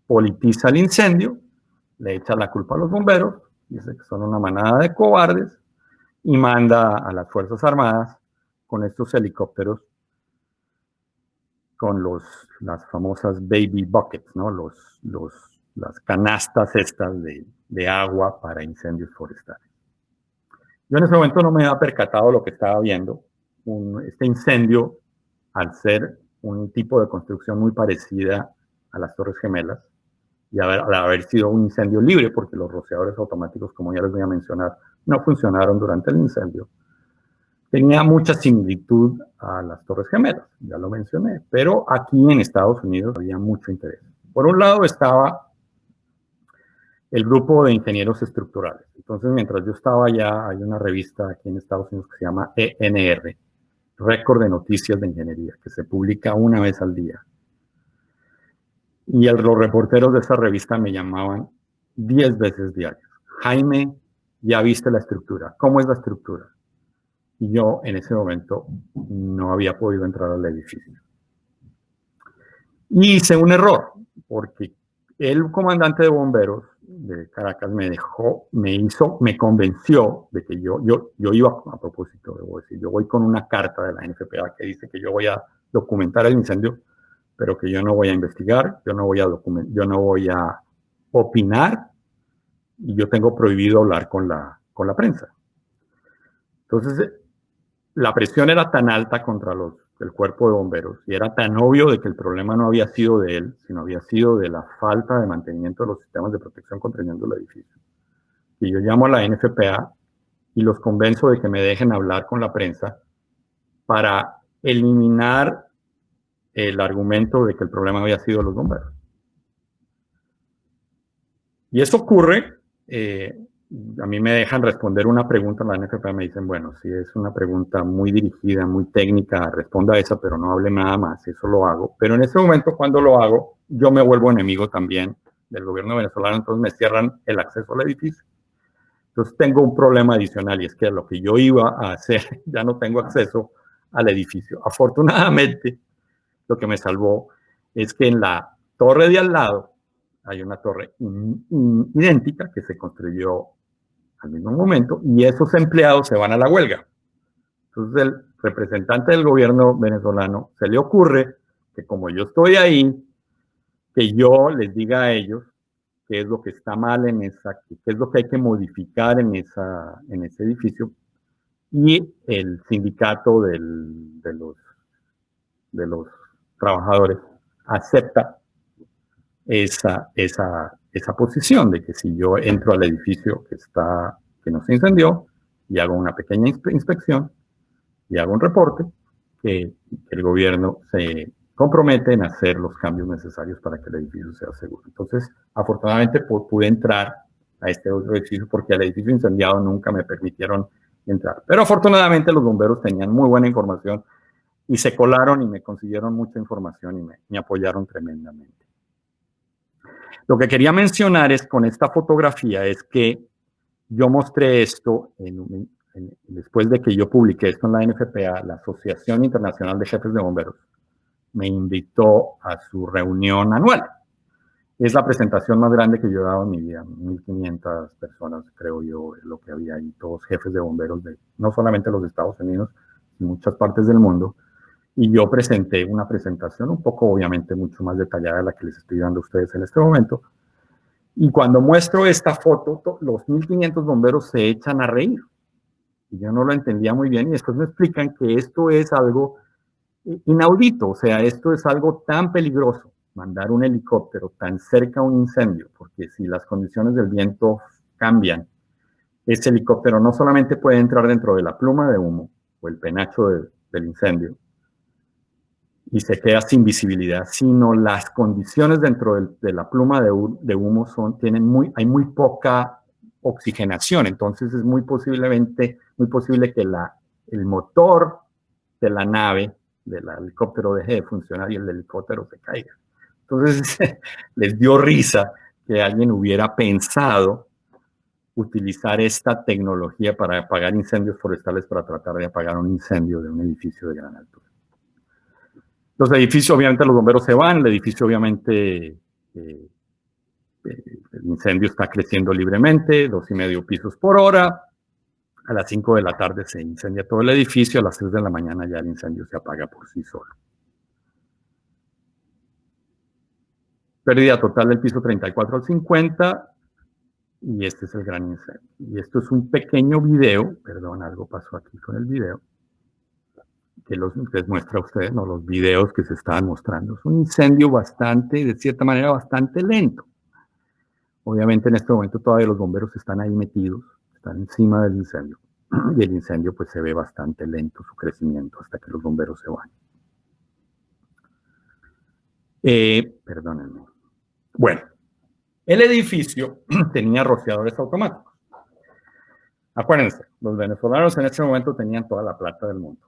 politiza el incendio, le echa la culpa a los bomberos, dice que son una manada de cobardes, y manda a las Fuerzas Armadas con estos helicópteros, con las famosas baby buckets, ¿no? Las canastas estas de agua para incendios forestales. Yo en ese momento no me había percatado lo que estaba viendo. Este incendio, al ser un tipo de construcción muy parecida a las Torres Gemelas, y al haber sido un incendio libre, porque los rociadores automáticos, como ya les voy a mencionar, no funcionaron durante el incendio, tenía mucha similitud a las Torres Gemelas, ya lo mencioné, pero aquí en Estados Unidos había mucho interés. Por un lado estaba el grupo de ingenieros estructurales. Entonces, mientras yo estaba allá, hay una revista aquí en Estados Unidos que se llama ENR, Récord de Noticias de Ingeniería, que se publica una vez al día. Y los reporteros de esa revista me llamaban 10 veces diarios. Jaime, ya viste la estructura. ¿Cómo es la estructura? Y yo en ese momento no había podido entrar al edificio. Y hice un error, porque el comandante de bomberos de Caracas me convenció de que yo iba, a propósito, debo decir, yo voy con una carta de la NFPA que dice que yo voy a documentar el incendio, pero que yo no voy a investigar, yo no voy a opinar, y yo tengo prohibido hablar con la prensa. Entonces, la presión era tan alta contra el cuerpo de bomberos, y era tan obvio de que el problema no había sido de él, sino había sido de la falta de mantenimiento de los sistemas de protección contra incendios del edificio. Y yo llamo a la NFPA y los convenzo de que me dejen hablar con la prensa para eliminar el argumento de que el problema había sido los bomberos. Y eso ocurre, a mí me dejan responder una pregunta en la NFPA, me dicen, bueno, si es una pregunta muy dirigida, muy técnica, responda a esa, pero no hable nada más, eso lo hago. Pero en ese momento, cuando lo hago, yo me vuelvo enemigo también del gobierno venezolano, entonces me cierran el acceso al edificio. Entonces tengo un problema adicional, y es que a lo que yo iba a hacer, ya no tengo acceso al edificio. Afortunadamente, lo que me salvó es que en la torre de al lado hay una torre idéntica que se construyó al mismo momento, y esos empleados se van a la huelga. Entonces el representante del gobierno venezolano se le ocurre que, como yo estoy ahí, que yo les diga a ellos qué es lo que está mal qué es lo que hay que modificar en ese edificio, y el sindicato de los trabajadores acepta esa posición de que si yo entro al edificio que está que no se incendió, y hago una pequeña inspección y hago un reporte que el gobierno se compromete en hacer los cambios necesarios para que el edificio sea seguro. Entonces, afortunadamente pude entrar a este otro edificio porque al edificio incendiado nunca me permitieron entrar. Pero afortunadamente los bomberos tenían muy buena información y se colaron y me consiguieron mucha información y me apoyaron tremendamente. Lo que quería mencionar es con esta fotografía es que yo mostré esto después de que yo publiqué esto en la NFPA, la Asociación Internacional de Jefes de Bomberos me invitó a su reunión anual. Es la presentación más grande que yo he dado en mi vida. 1.500 personas, creo yo, es lo que había ahí, todos jefes de bomberos, no solamente los Estados Unidos, sino muchas partes del mundo. Y yo presenté una presentación un poco, obviamente, mucho más detallada de la que les estoy dando a ustedes en este momento. Y cuando muestro esta foto, los 1.500 bomberos se echan a reír. Y yo no lo entendía muy bien y después me explican que esto es algo inaudito, o sea, esto es algo tan peligroso, mandar un helicóptero tan cerca a un incendio, porque si las condiciones del viento cambian, ese helicóptero no solamente puede entrar dentro de la pluma de humo o el penacho del incendio y se queda sin visibilidad, sino las condiciones dentro de la pluma de humo hay muy poca oxigenación, entonces es muy posible que el motor de la nave del helicóptero deje de funcionar y el helicóptero se caiga. Entonces les dio risa que alguien hubiera pensado utilizar esta tecnología para apagar incendios forestales para tratar de apagar un incendio de un edificio de gran altura. Los edificios, obviamente, los bomberos se van, el edificio, obviamente, el incendio está creciendo libremente, 2,5 pisos por hora. A las 5 de la tarde se incendia todo el edificio, a las 3 de la mañana ya el incendio se apaga por sí solo. Pérdida total del piso 34 al 50, y este es el gran incendio. Y esto es un pequeño video, perdón, algo pasó aquí con el video, que les muestra a ustedes, ¿no? Los videos que se estaban mostrando. Es un incendio de cierta manera, bastante lento. Obviamente en este momento todavía los bomberos están ahí metidos, están encima del incendio. Y el incendio pues se ve bastante lento su crecimiento hasta que los bomberos se van. Perdónenme. Bueno, el edificio tenía rociadores automáticos. Acuérdense, los venezolanos en ese momento tenían toda la plata del mundo.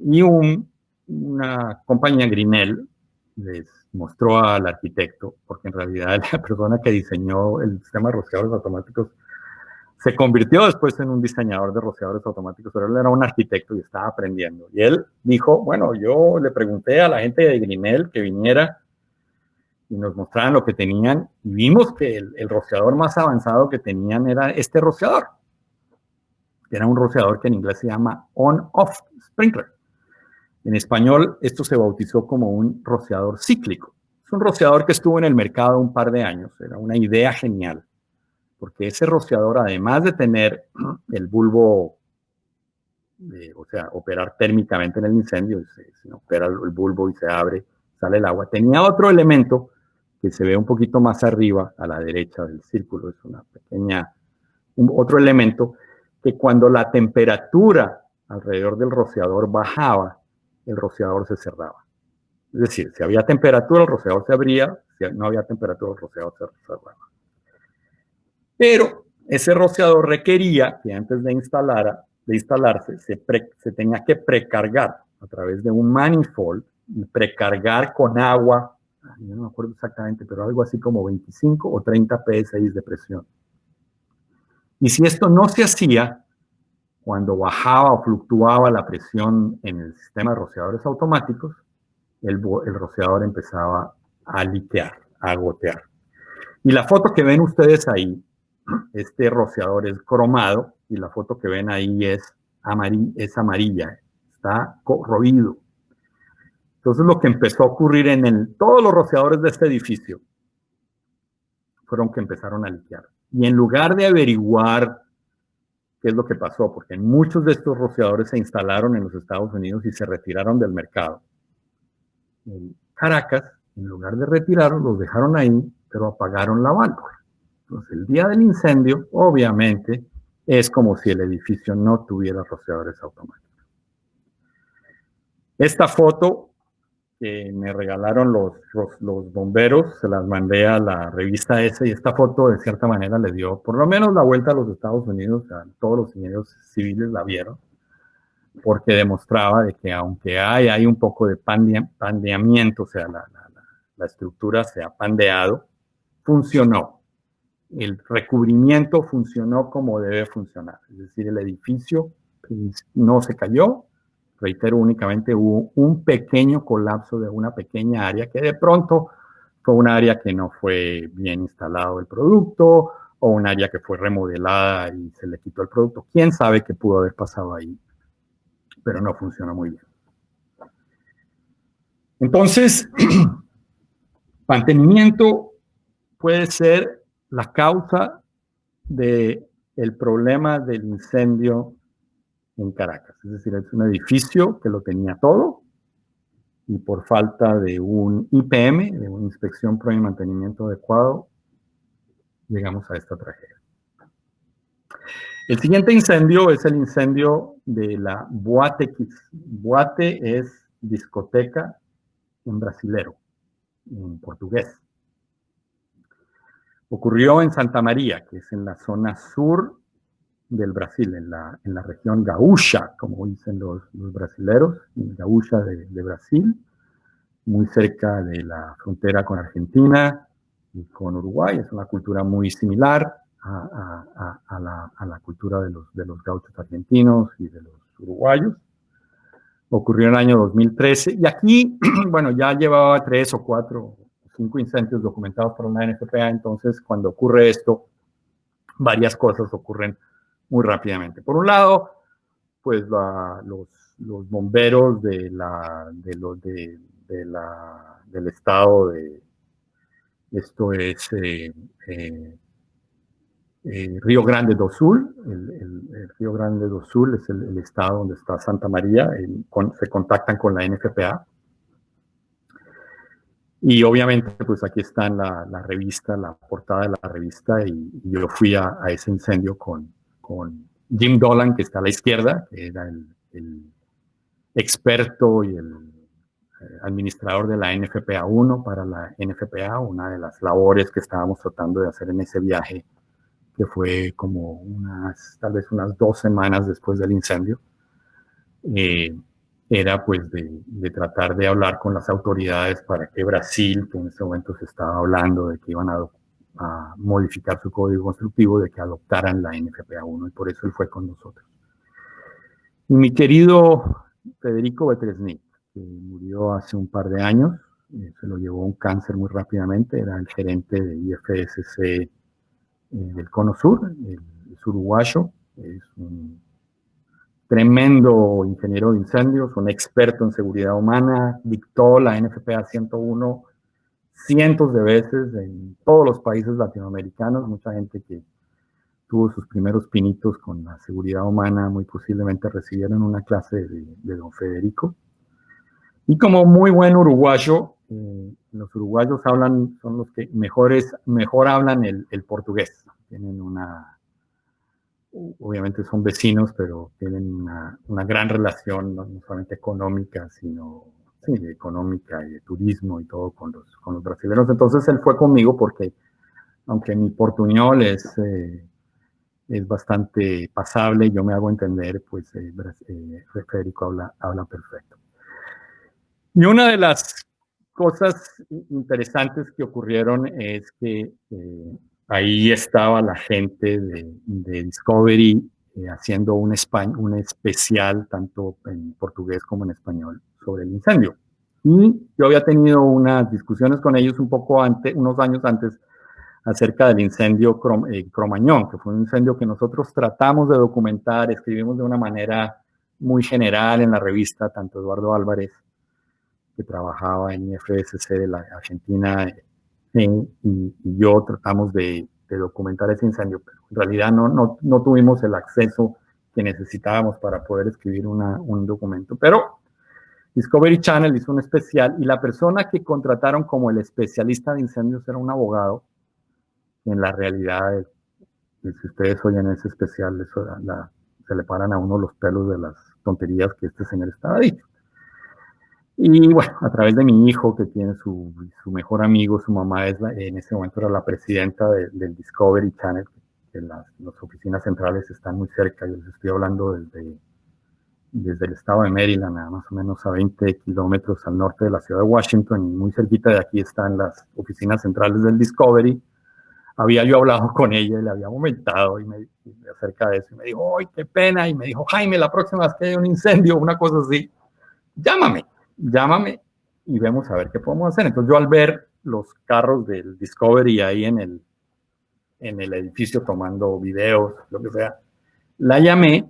Y una compañía, Grinel, les mostró al arquitecto, porque en realidad la persona que diseñó el sistema de rociadores automáticos se convirtió después en un diseñador de rociadores automáticos, pero él era un arquitecto y estaba aprendiendo. Y él dijo, bueno, yo le pregunté a la gente de Grinel que viniera y nos mostraran lo que tenían, y vimos que el rociador más avanzado que tenían era este rociador. Era un rociador que en inglés se llama on-off sprinkler. En español, esto se bautizó como un rociador cíclico. Es un rociador que estuvo en el mercado un par de años. Era una idea genial, porque ese rociador, además de tener el bulbo, o sea, operar térmicamente en el incendio, se opera el bulbo y se abre, sale el agua, tenía otro elemento que se ve un poquito más arriba, a la derecha del círculo. Es otro elemento que cuando la temperatura alrededor del rociador bajaba, el rociador se cerraba. Es decir, si había temperatura, el rociador se abría; si no había temperatura, el rociador se cerraba. Pero ese rociador requería que antes de instalarse, se tenía que precargar a través de un manifold y precargar con agua, yo no me acuerdo exactamente, pero algo así como 25 o 30 psi de presión. Y si esto no se hacía, cuando bajaba o fluctuaba la presión en el sistema de rociadores automáticos, el rociador empezaba a liquear, a gotear. Y la foto que ven ustedes ahí, este rociador es cromado, y la foto que ven ahí es amarilla, está corroído. Entonces lo que empezó a ocurrir todos los rociadores de este edificio fueron que empezaron a liquear. Y en lugar de averiguar qué es lo que pasó, porque muchos de estos rociadores se instalaron en los Estados Unidos y se retiraron del mercado, en Caracas, en lugar de retirarlos, los dejaron ahí, pero apagaron la válvula. Entonces, el día del incendio, obviamente, es como si el edificio no tuviera rociadores automáticos. Esta foto que me regalaron los bomberos, se las mandé a la revista ESE, y esta foto de cierta manera le dio por lo menos la vuelta a los Estados Unidos. Todos los ingenieros civiles la vieron, porque demostraba de que aunque hay un poco de pandeamiento, o sea, la estructura se ha pandeado, funcionó. El recubrimiento funcionó como debe funcionar. Es decir, el edificio no se cayó. Reitero, únicamente hubo un pequeño colapso de una pequeña área que de pronto fue un área que no fue bien instalado el producto, o un área que fue remodelada y se le quitó el producto. ¿Quién sabe qué pudo haber pasado ahí? Pero no funcionó muy bien. Entonces, mantenimiento puede ser la causa del problema del incendio en Caracas. Es decir, es un edificio que lo tenía todo, y por falta de un IPM, de una inspección, prueba y mantenimiento adecuado, llegamos a esta tragedia. El siguiente incendio es el incendio de la Boate Kids. Boate es discoteca en brasilero, en portugués. Ocurrió en Santa María, que es en la zona sur del Brasil, en la región gaúcha, como dicen los brasileros, gaúcha de Brasil, muy cerca de la frontera con Argentina y con Uruguay. Es una cultura muy similar a la cultura de los gauchos argentinos y de los uruguayos. Ocurrió en el año 2013, y aquí, bueno, ya llevaba 3 o 4 o 5 incendios documentados por la NFPA. Entonces, cuando ocurre esto, varias cosas ocurren muy rápidamente. Por un lado, pues los bomberos del estado de, esto es Río Grande do Sul. El Río Grande do Sul es el estado donde está Santa María. Se contactan con la NFPA. Y obviamente, pues aquí está en la revista, la portada de la revista, y yo fui a ese incendio con Jim Dolan, que está a la izquierda, que era el experto y el administrador de la NFPA 1 para la NFPA, una de las labores que estábamos tratando de hacer en ese viaje, que fue como tal vez unas 2 semanas después del incendio. Era pues de tratar de hablar con las autoridades para que Brasil, que en ese momento se estaba hablando de que iban a modificar su código constructivo, de que adoptaran la NFPA 1, y por eso él fue con nosotros. Y mi querido Federico Betresnik, que murió hace un par de años, se lo llevó un cáncer muy rápidamente, era el gerente de IFSC del Cono Sur, es uruguayo, es un tremendo ingeniero de incendios, un experto en seguridad humana, dictó la NFPA 101 cientos de veces en todos los países latinoamericanos. Mucha gente que tuvo sus primeros pinitos con la seguridad humana muy posiblemente recibieron una clase de don Federico. Y como muy buen uruguayo, los uruguayos son los que mejor hablan el portugués. Tienen obviamente son vecinos, pero tienen una gran relación, no solamente económica, sino económica y de turismo y todo con los brasileños. Entonces él fue conmigo porque, aunque mi portuñol es bastante pasable, yo me hago entender, pues Federico habla perfecto. Y una de las cosas interesantes que ocurrieron es que ahí estaba la gente de Discovery haciendo un especial, tanto en portugués como en español, sobre el incendio. Y yo había tenido unas discusiones con ellos unos años antes, acerca del incendio Cromañón, que fue un incendio que nosotros tratamos de documentar, escribimos de una manera muy general en la revista, tanto Eduardo Álvarez, que trabajaba en IFSC de la Argentina, y yo tratamos de documentar ese incendio, pero en realidad no tuvimos el acceso que necesitábamos para poder escribir un documento. Pero Discovery Channel hizo un especial, y la persona que contrataron como el especialista de incendios era un abogado, que en la realidad Y si ustedes oyen ese especial, eso se le paran a uno los pelos de las tonterías que este señor estaba diciendo. Y bueno, a través de mi hijo, que tiene su mejor amigo, su mamá en ese momento era la presidenta del Discovery Channel, que las oficinas centrales están muy cerca. Yo les estoy hablando desde el estado de Maryland, más o menos a 20 kilómetros al norte de la ciudad de Washington, y muy cerquita de aquí están las oficinas centrales del Discovery. Había yo hablado con ella y le había comentado acerca de eso, y me dijo, ¡ay, qué pena! Y me dijo, Jaime, la próxima vez que haya un incendio, una cosa así, llámame y vemos a ver qué podemos hacer. Entonces yo, al ver los carros del Discovery ahí en el edificio tomando videos, lo que sea, la llamé,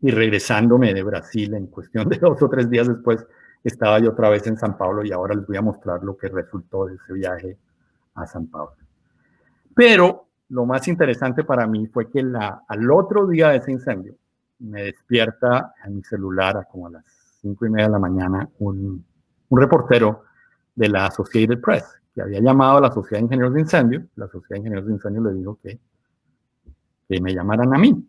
y regresándome de Brasil en cuestión de 2 o 3 días después, estaba yo otra vez en San Pablo, y ahora les voy a mostrar lo que resultó de ese viaje a San Pablo. Pero lo más interesante para mí fue que al otro día de ese incendio me despierta a mi celular como a las 5:30 de la mañana un reportero de la Associated Press, que había llamado a la Sociedad de Ingenieros de Incendio. La Sociedad de Ingenieros de Incendio le dijo que me llamaran a mí.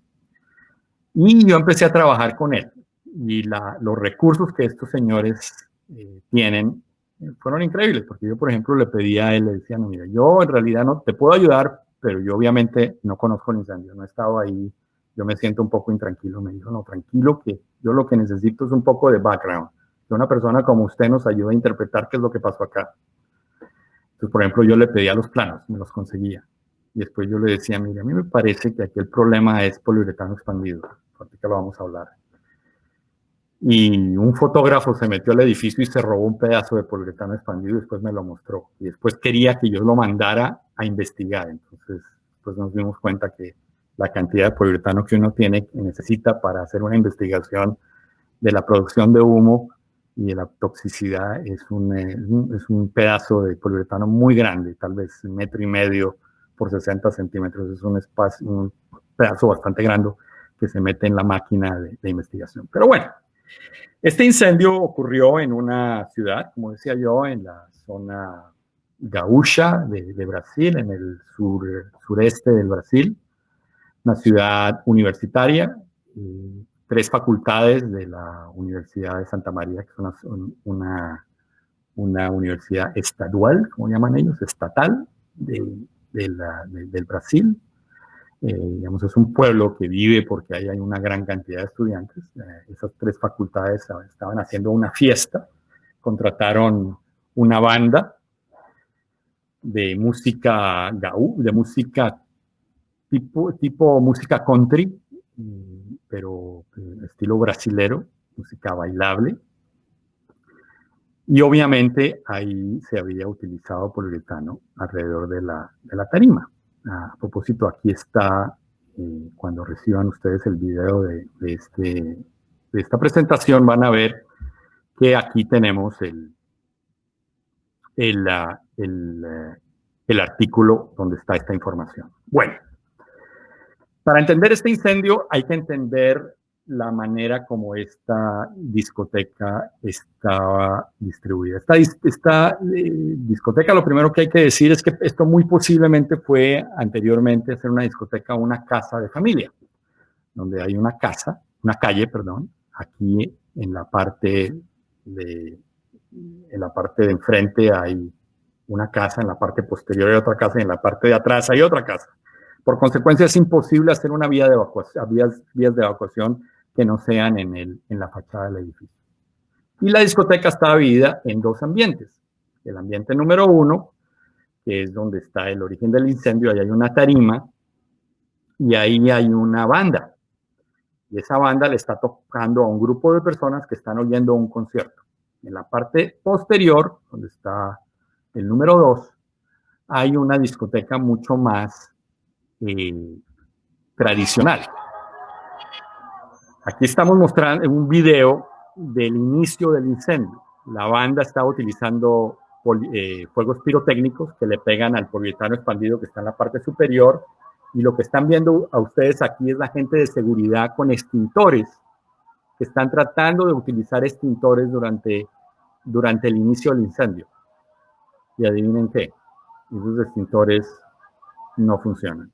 Y yo empecé a trabajar con él. Y los recursos que estos señores tienen fueron increíbles, porque yo, por ejemplo, le pedía a él, le decía, no, mira, yo en realidad no te puedo ayudar, pero yo obviamente no conozco el incendio, no he estado ahí, yo me siento un poco intranquilo. Me dijo, no, tranquilo, que yo lo que necesito es un poco de background, que una persona como usted nos ayude a interpretar qué es lo que pasó acá. Entonces, por ejemplo, yo le pedía los planos, me los conseguía. Y después yo le decía, mire, a mí me parece que aquí el problema es poliuretano expandido, porque lo vamos a hablar. Y un fotógrafo se metió al edificio y se robó un pedazo de poliuretano expandido y después me lo mostró. Y después quería que yo lo mandara a investigar. Entonces, pues nos dimos cuenta que la cantidad de poliuretano que uno tiene, que necesita para hacer una investigación de la producción de humo y de la toxicidad, es un pedazo de poliuretano muy grande, tal vez 1,5 metros por 60 centímetros. Es un pedazo bastante grande que se mete en la máquina de investigación. Pero bueno, este incendio ocurrió en una ciudad, como decía yo, en la zona gaúcha de Brasil, en el sureste del Brasil, una ciudad universitaria, 3 facultades de la Universidad de Santa María, que es una universidad estadual, como llaman ellos, estatal del Brasil. Digamos, es un pueblo que vive porque ahí hay una gran cantidad de estudiantes. Esas 3 facultades estaban haciendo una fiesta, contrataron una banda de música de música tipo música country, pero estilo brasilero, música bailable. Y obviamente ahí se había utilizado poliuretano alrededor de la tarima. A propósito, aquí está, cuando reciban ustedes el video de esta presentación, van a ver que aquí tenemos el artículo donde está esta información. Bueno, para entender este incendio hay que entender la manera como esta discoteca estaba distribuida. Esta discoteca, lo primero que hay que decir es que esto muy posiblemente fue anteriormente ser una discoteca o una casa de familia, donde hay una calle, aquí en la parte de enfrente hay una casa, en la parte posterior hay otra casa y en la parte de atrás hay otra casa. Por consecuencia, es imposible hacer una vía de evacuación, vías de evacuación que no sean en la fachada del edificio. Y la discoteca está dividida en 2 ambientes. El ambiente número 1, que es donde está el origen del incendio, ahí hay una tarima y ahí hay una banda. Y esa banda le está tocando a un grupo de personas que están oyendo un concierto. En la parte posterior, donde está el número 2, hay una discoteca mucho más tradicional. Aquí estamos mostrando un video del inicio del incendio. La banda estaba utilizando fuegos pirotécnicos que le pegan al poliuretano expandido que está en la parte superior, y lo que están viendo a ustedes aquí es la gente de seguridad con extintores que están tratando de utilizar extintores durante el inicio del incendio. Y adivinen qué, esos extintores no funcionan.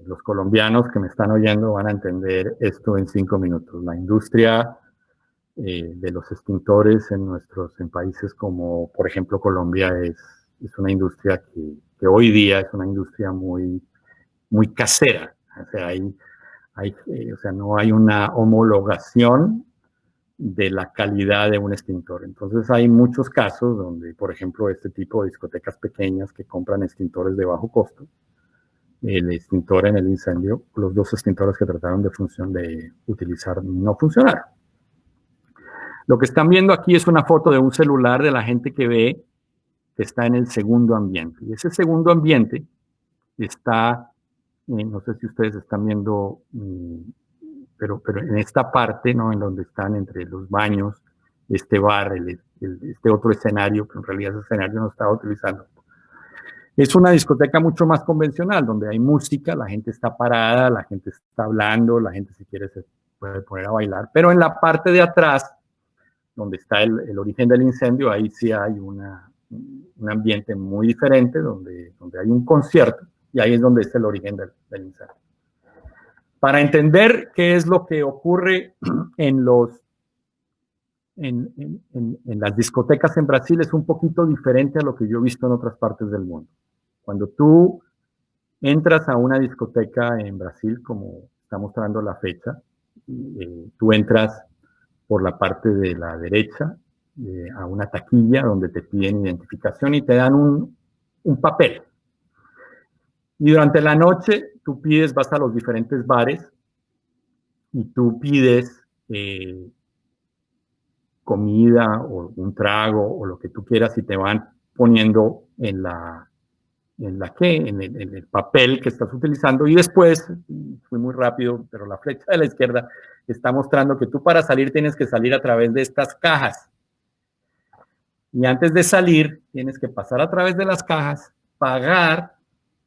los colombianos que me están oyendo van a entender esto en 5 minutos. La industria de los extintores en países como, por ejemplo, Colombia es una industria que hoy día es una industria muy, muy casera. O sea, o sea, no hay una homologación de la calidad de un extintor. Entonces hay muchos casos donde, por ejemplo, este tipo de discotecas pequeñas que compran extintores de bajo costo, el extintor en el incendio, los 2 extintores que trataron de utilizar no funcionaron. Lo que están viendo aquí es una foto de un celular de la gente que ve que está en el segundo ambiente. Y ese segundo ambiente está, no sé si ustedes están viendo, pero en esta parte, ¿no? En donde están entre los baños, este bar, este otro escenario, que en realidad ese escenario no estaba utilizando. Es una discoteca mucho más convencional, donde hay música, la gente está parada, la gente está hablando, la gente si quiere se puede poner a bailar, pero en la parte de atrás, donde está el origen del incendio, ahí sí hay un ambiente muy diferente, donde hay un concierto, y ahí es donde está el origen del incendio. Para entender qué es lo que ocurre en las discotecas en Brasil, es un poquito diferente a lo que yo he visto en otras partes del mundo. Cuando tú entras a una discoteca en Brasil, como está mostrando la fecha, tú entras por la parte de la derecha a una taquilla donde te piden identificación y te dan un papel. Y durante la noche tú vas a los diferentes bares y tú pides comida o un trago o lo que tú quieras y te van poniendo en el papel que estás utilizando, y después, fui muy rápido, pero la flecha de la izquierda está mostrando que tú para salir tienes que salir a través de estas cajas. Y antes de salir, tienes que pasar a través de las cajas, pagar,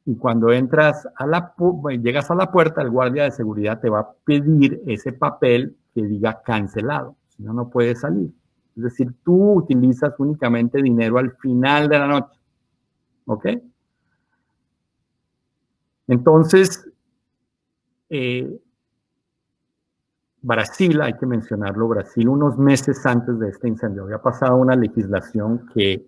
y cuando llegas a la puerta, el guardia de seguridad te va a pedir ese papel que diga cancelado, si no, no puedes salir. Es decir, tú utilizas únicamente dinero al final de la noche. ¿Ok? Entonces, Brasil, hay que mencionarlo, Brasil unos meses antes de este incendio había pasado una legislación que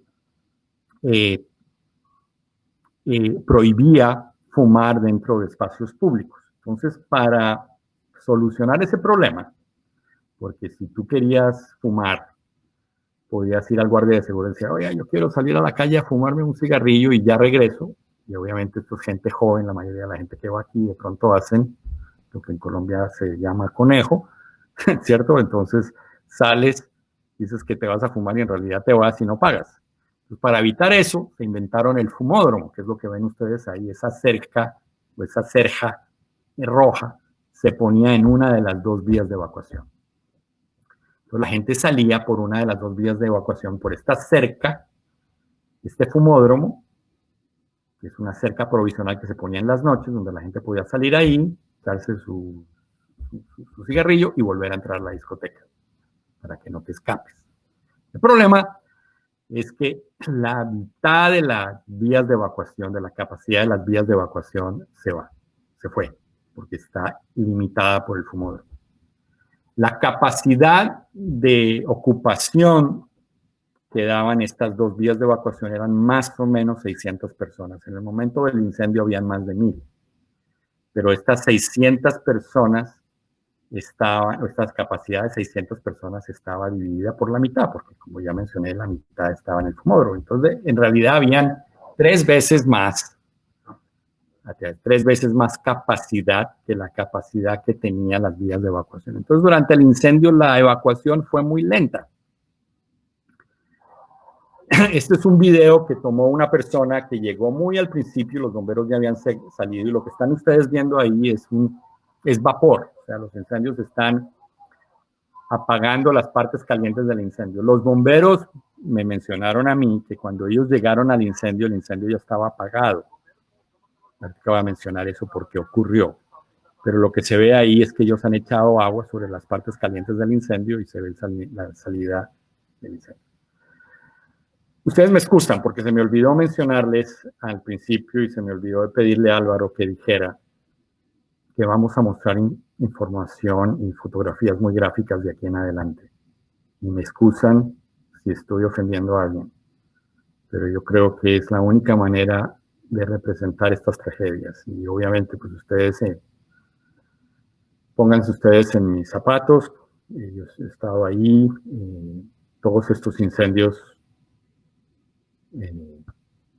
prohibía fumar dentro de espacios públicos. Entonces, para solucionar ese problema, porque si tú querías fumar, podías ir al guardia de seguridad y decir, oye, yo quiero salir a la calle a fumarme un cigarrillo y ya regreso. Y obviamente esto es gente joven, la mayoría de la gente que va aquí de pronto hacen lo que en Colombia se llama conejo, ¿cierto? Entonces sales, dices que te vas a fumar y en realidad te vas y no pagas. Entonces, para evitar eso, se inventaron el fumódromo, que es lo que ven ustedes ahí, esa cerca o esa cerja roja se ponía en una de las 2 vías de evacuación. Entonces la gente salía por una de las 2 vías de evacuación, por esta cerca, este fumódromo, que es una cerca provisional que se ponía en las noches, donde la gente podía salir ahí, darse su cigarrillo y volver a entrar a la discoteca, para que no te escapes. El problema es que la mitad de las vías de evacuación, de la capacidad de las vías de evacuación, se fue, porque está limitada por el fumódromo. La capacidad de ocupación que daban estas 2 vías de evacuación eran más o menos 600 personas. En el momento del incendio habían más de 1000. Pero estas 600 personas estas capacidades de 600 personas estaba dividida por la mitad, porque como ya mencioné, la mitad estaba en el fumódromo. Entonces, en realidad habían 3 veces más capacidad que la capacidad que tenían las vías de evacuación. Entonces, durante el incendio, la evacuación fue muy lenta. Este es un video que tomó una persona que llegó muy al principio, los bomberos ya habían salido, y lo que están ustedes viendo ahí es vapor. O sea, los incendios están apagando las partes calientes del incendio. Los bomberos me mencionaron a mí que cuando ellos llegaron al incendio, el incendio ya estaba apagado. Acabo de mencionar eso porque ocurrió. Pero lo que se ve ahí es que ellos han echado agua sobre las partes calientes del incendio y se ve la salida del incendio. Ustedes me excusan porque se me olvidó mencionarles al principio y se me olvidó de pedirle a Álvaro que dijera que vamos a mostrar información y fotografías muy gráficas de aquí en adelante. Y me excusan si estoy ofendiendo a alguien, pero yo creo que es la única manera de representar estas tragedias. Y obviamente, pues ustedes pónganse ustedes en mis zapatos. Yo he estado ahí. Todos estos incendios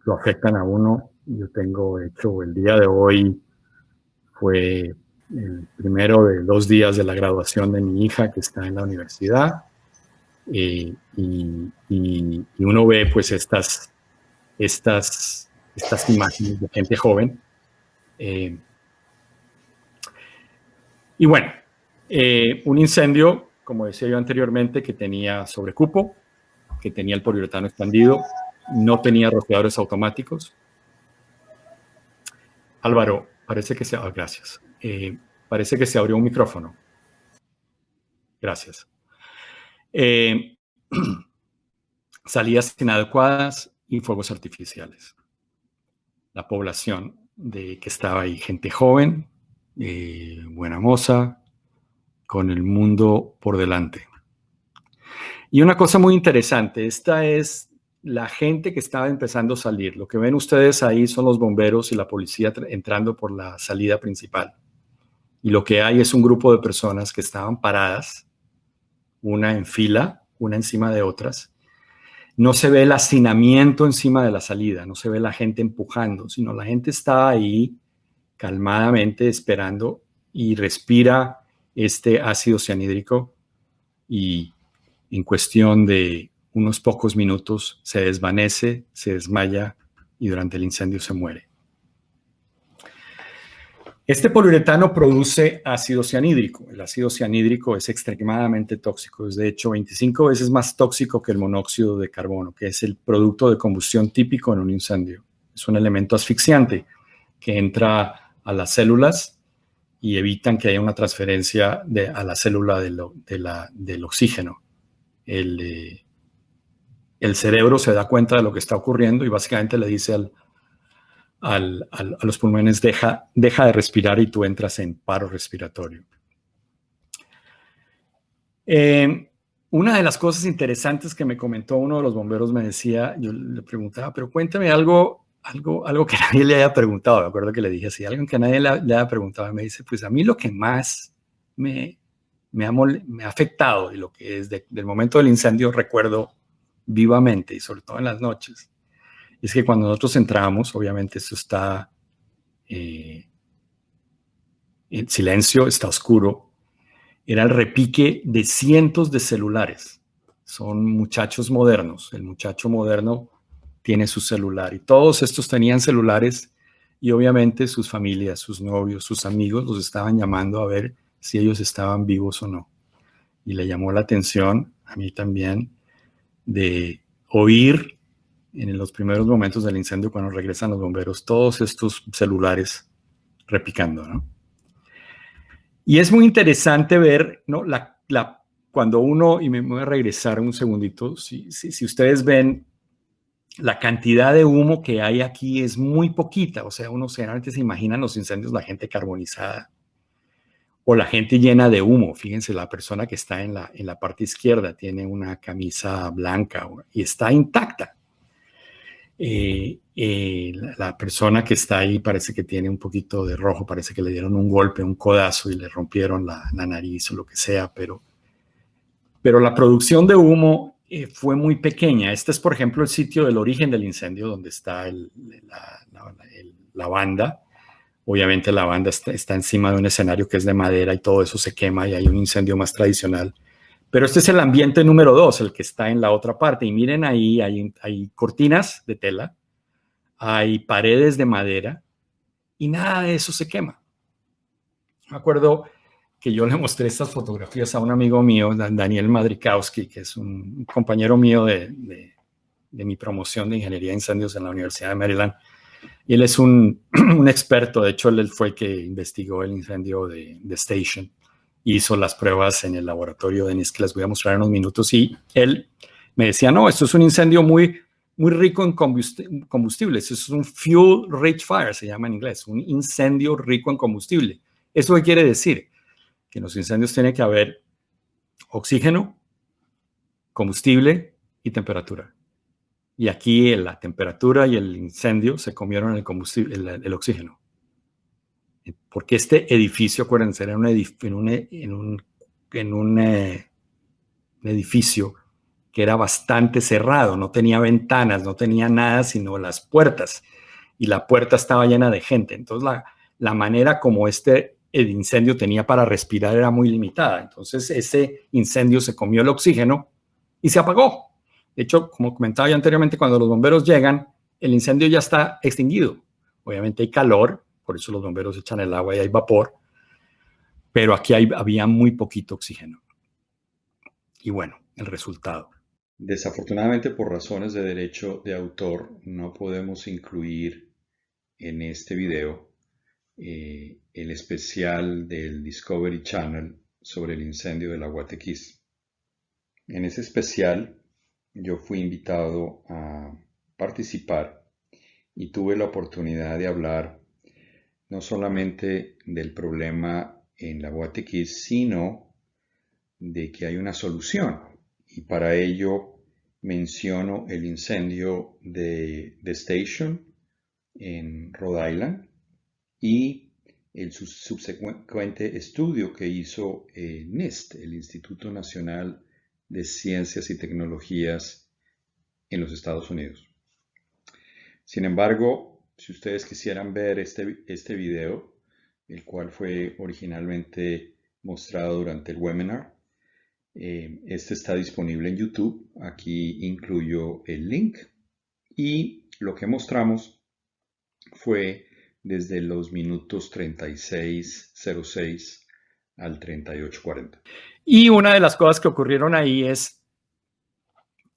lo afectan a uno. Yo tengo, de hecho, el día de hoy fue el primero de 2 días de la graduación de mi hija que está en la universidad. Y uno ve pues estas imágenes de gente joven. Y bueno, un incendio, como decía yo anteriormente, que tenía sobrecupo, que tenía el poliuretano expandido, no tenía rociadores automáticos. Álvaro, parece que gracias. Parece que se abrió un micrófono. Gracias. Salidas inadecuadas y fuegos artificiales. La población que estaba ahí, gente joven, buena moza, con el mundo por delante. Y una cosa muy interesante, esta es la gente que estaba empezando a salir. Lo que ven ustedes ahí son los bomberos y la policía entrando por la salida principal. Y lo que hay es un grupo de personas que estaban paradas, una en fila, una encima de otras. No se ve el hacinamiento encima de la salida, no se ve la gente empujando, sino la gente está ahí calmadamente esperando y respira este ácido cianhídrico y en cuestión de unos pocos minutos se desvanece, se desmaya y durante el incendio se muere. Este poliuretano produce ácido cianhídrico. El ácido cianhídrico es extremadamente tóxico. Es de hecho 25 veces más tóxico que el monóxido de carbono, que es el producto de combustión típico en un incendio. Es un elemento asfixiante que entra a las células y evitan que haya una transferencia a la célula del oxígeno. El cerebro se da cuenta de lo que está ocurriendo y básicamente le dice a los pulmones, deja de respirar y tú entras en paro respiratorio. Una de las cosas interesantes que me comentó uno de los bomberos me decía, yo le preguntaba, pero cuéntame algo que nadie le haya preguntado. Me acuerdo que le dije así, algo que nadie le haya preguntado. Y me dice, pues a mí lo que más me ha afectado y lo que es del momento del incendio recuerdo vivamente y sobre todo en las noches, es que cuando nosotros entramos, obviamente esto está en silencio, está oscuro, era el repique de cientos de celulares. Son muchachos modernos. El muchacho moderno tiene su celular y todos estos tenían celulares y obviamente sus familias, sus novios, sus amigos los estaban llamando a ver si ellos estaban vivos o no. Y le llamó la atención, a mí también, de oír en los primeros momentos del incendio, cuando regresan los bomberos, todos estos celulares repicando, ¿no? Y es muy interesante ver, ¿no? Cuando uno, y me voy a regresar un segundito, si ustedes ven, la cantidad de humo que hay aquí es muy poquita. O sea, uno generalmente se imagina en los incendios la gente carbonizada o la gente llena de humo. Fíjense, la persona que está en la parte izquierda tiene una camisa blanca y está intacta. La persona que está ahí parece que tiene un poquito de rojo, parece que le dieron un golpe, un codazo y le rompieron la nariz o lo que sea, pero la producción de humo fue muy pequeña. Este es, por ejemplo, el sitio del origen del incendio, donde está la banda. Obviamente la banda está encima de un escenario que es de madera y todo eso se quema y hay un incendio más tradicional. Pero este es el ambiente número 2, el que está en la otra parte. Y miren ahí, hay cortinas de tela, hay paredes de madera y nada de eso se quema. Me acuerdo que yo le mostré estas fotografías a un amigo mío, Daniel Madrikowski, que es un compañero mío de mi promoción de Ingeniería de Incendios en la Universidad de Maryland. Y él es un experto. De hecho, él fue el que investigó el incendio de Station. Hizo las pruebas en el laboratorio de NIST, que les voy a mostrar en unos minutos, y él me decía, no, esto es un incendio muy rico en combustibles, esto es un fuel rich fire, se llama en inglés, un incendio rico en combustible. ¿Eso qué quiere decir? Que en los incendios tiene que haber oxígeno, combustible y temperatura. Y aquí la temperatura y el incendio se comieron el combustible, el oxígeno. Porque este edificio, acuérdense, era un edificio que era bastante cerrado, no tenía ventanas, no tenía nada sino las puertas. Y la puerta estaba llena de gente. Entonces la manera como el incendio tenía para respirar era muy limitada. Entonces ese incendio se comió el oxígeno y se apagó. De hecho, como comentaba ya anteriormente, cuando los bomberos llegan, el incendio ya está extinguido. Obviamente hay calor, por eso los bomberos echan el agua y hay vapor, pero aquí había muy poquito oxígeno. Y bueno, el resultado. Desafortunadamente, por razones de derecho de autor, no podemos incluir en este video el especial del Discovery Channel sobre el incendio de la Guatequís. En ese especial yo fui invitado a participar y tuve la oportunidad de hablar no solamente del problema en la Guatequís, sino de que hay una solución. Y para ello menciono el incendio de The Station en Rhode Island y el subsecuente estudio que hizo NIST, el Instituto Nacional de Ciencias y Tecnologías en los Estados Unidos. Sin embargo, si ustedes quisieran ver este video, el cual fue originalmente mostrado durante el webinar, este está disponible en YouTube. Aquí incluyo el link y lo que mostramos fue desde los minutos 36:06 al 38:40. Y una de las cosas que ocurrieron ahí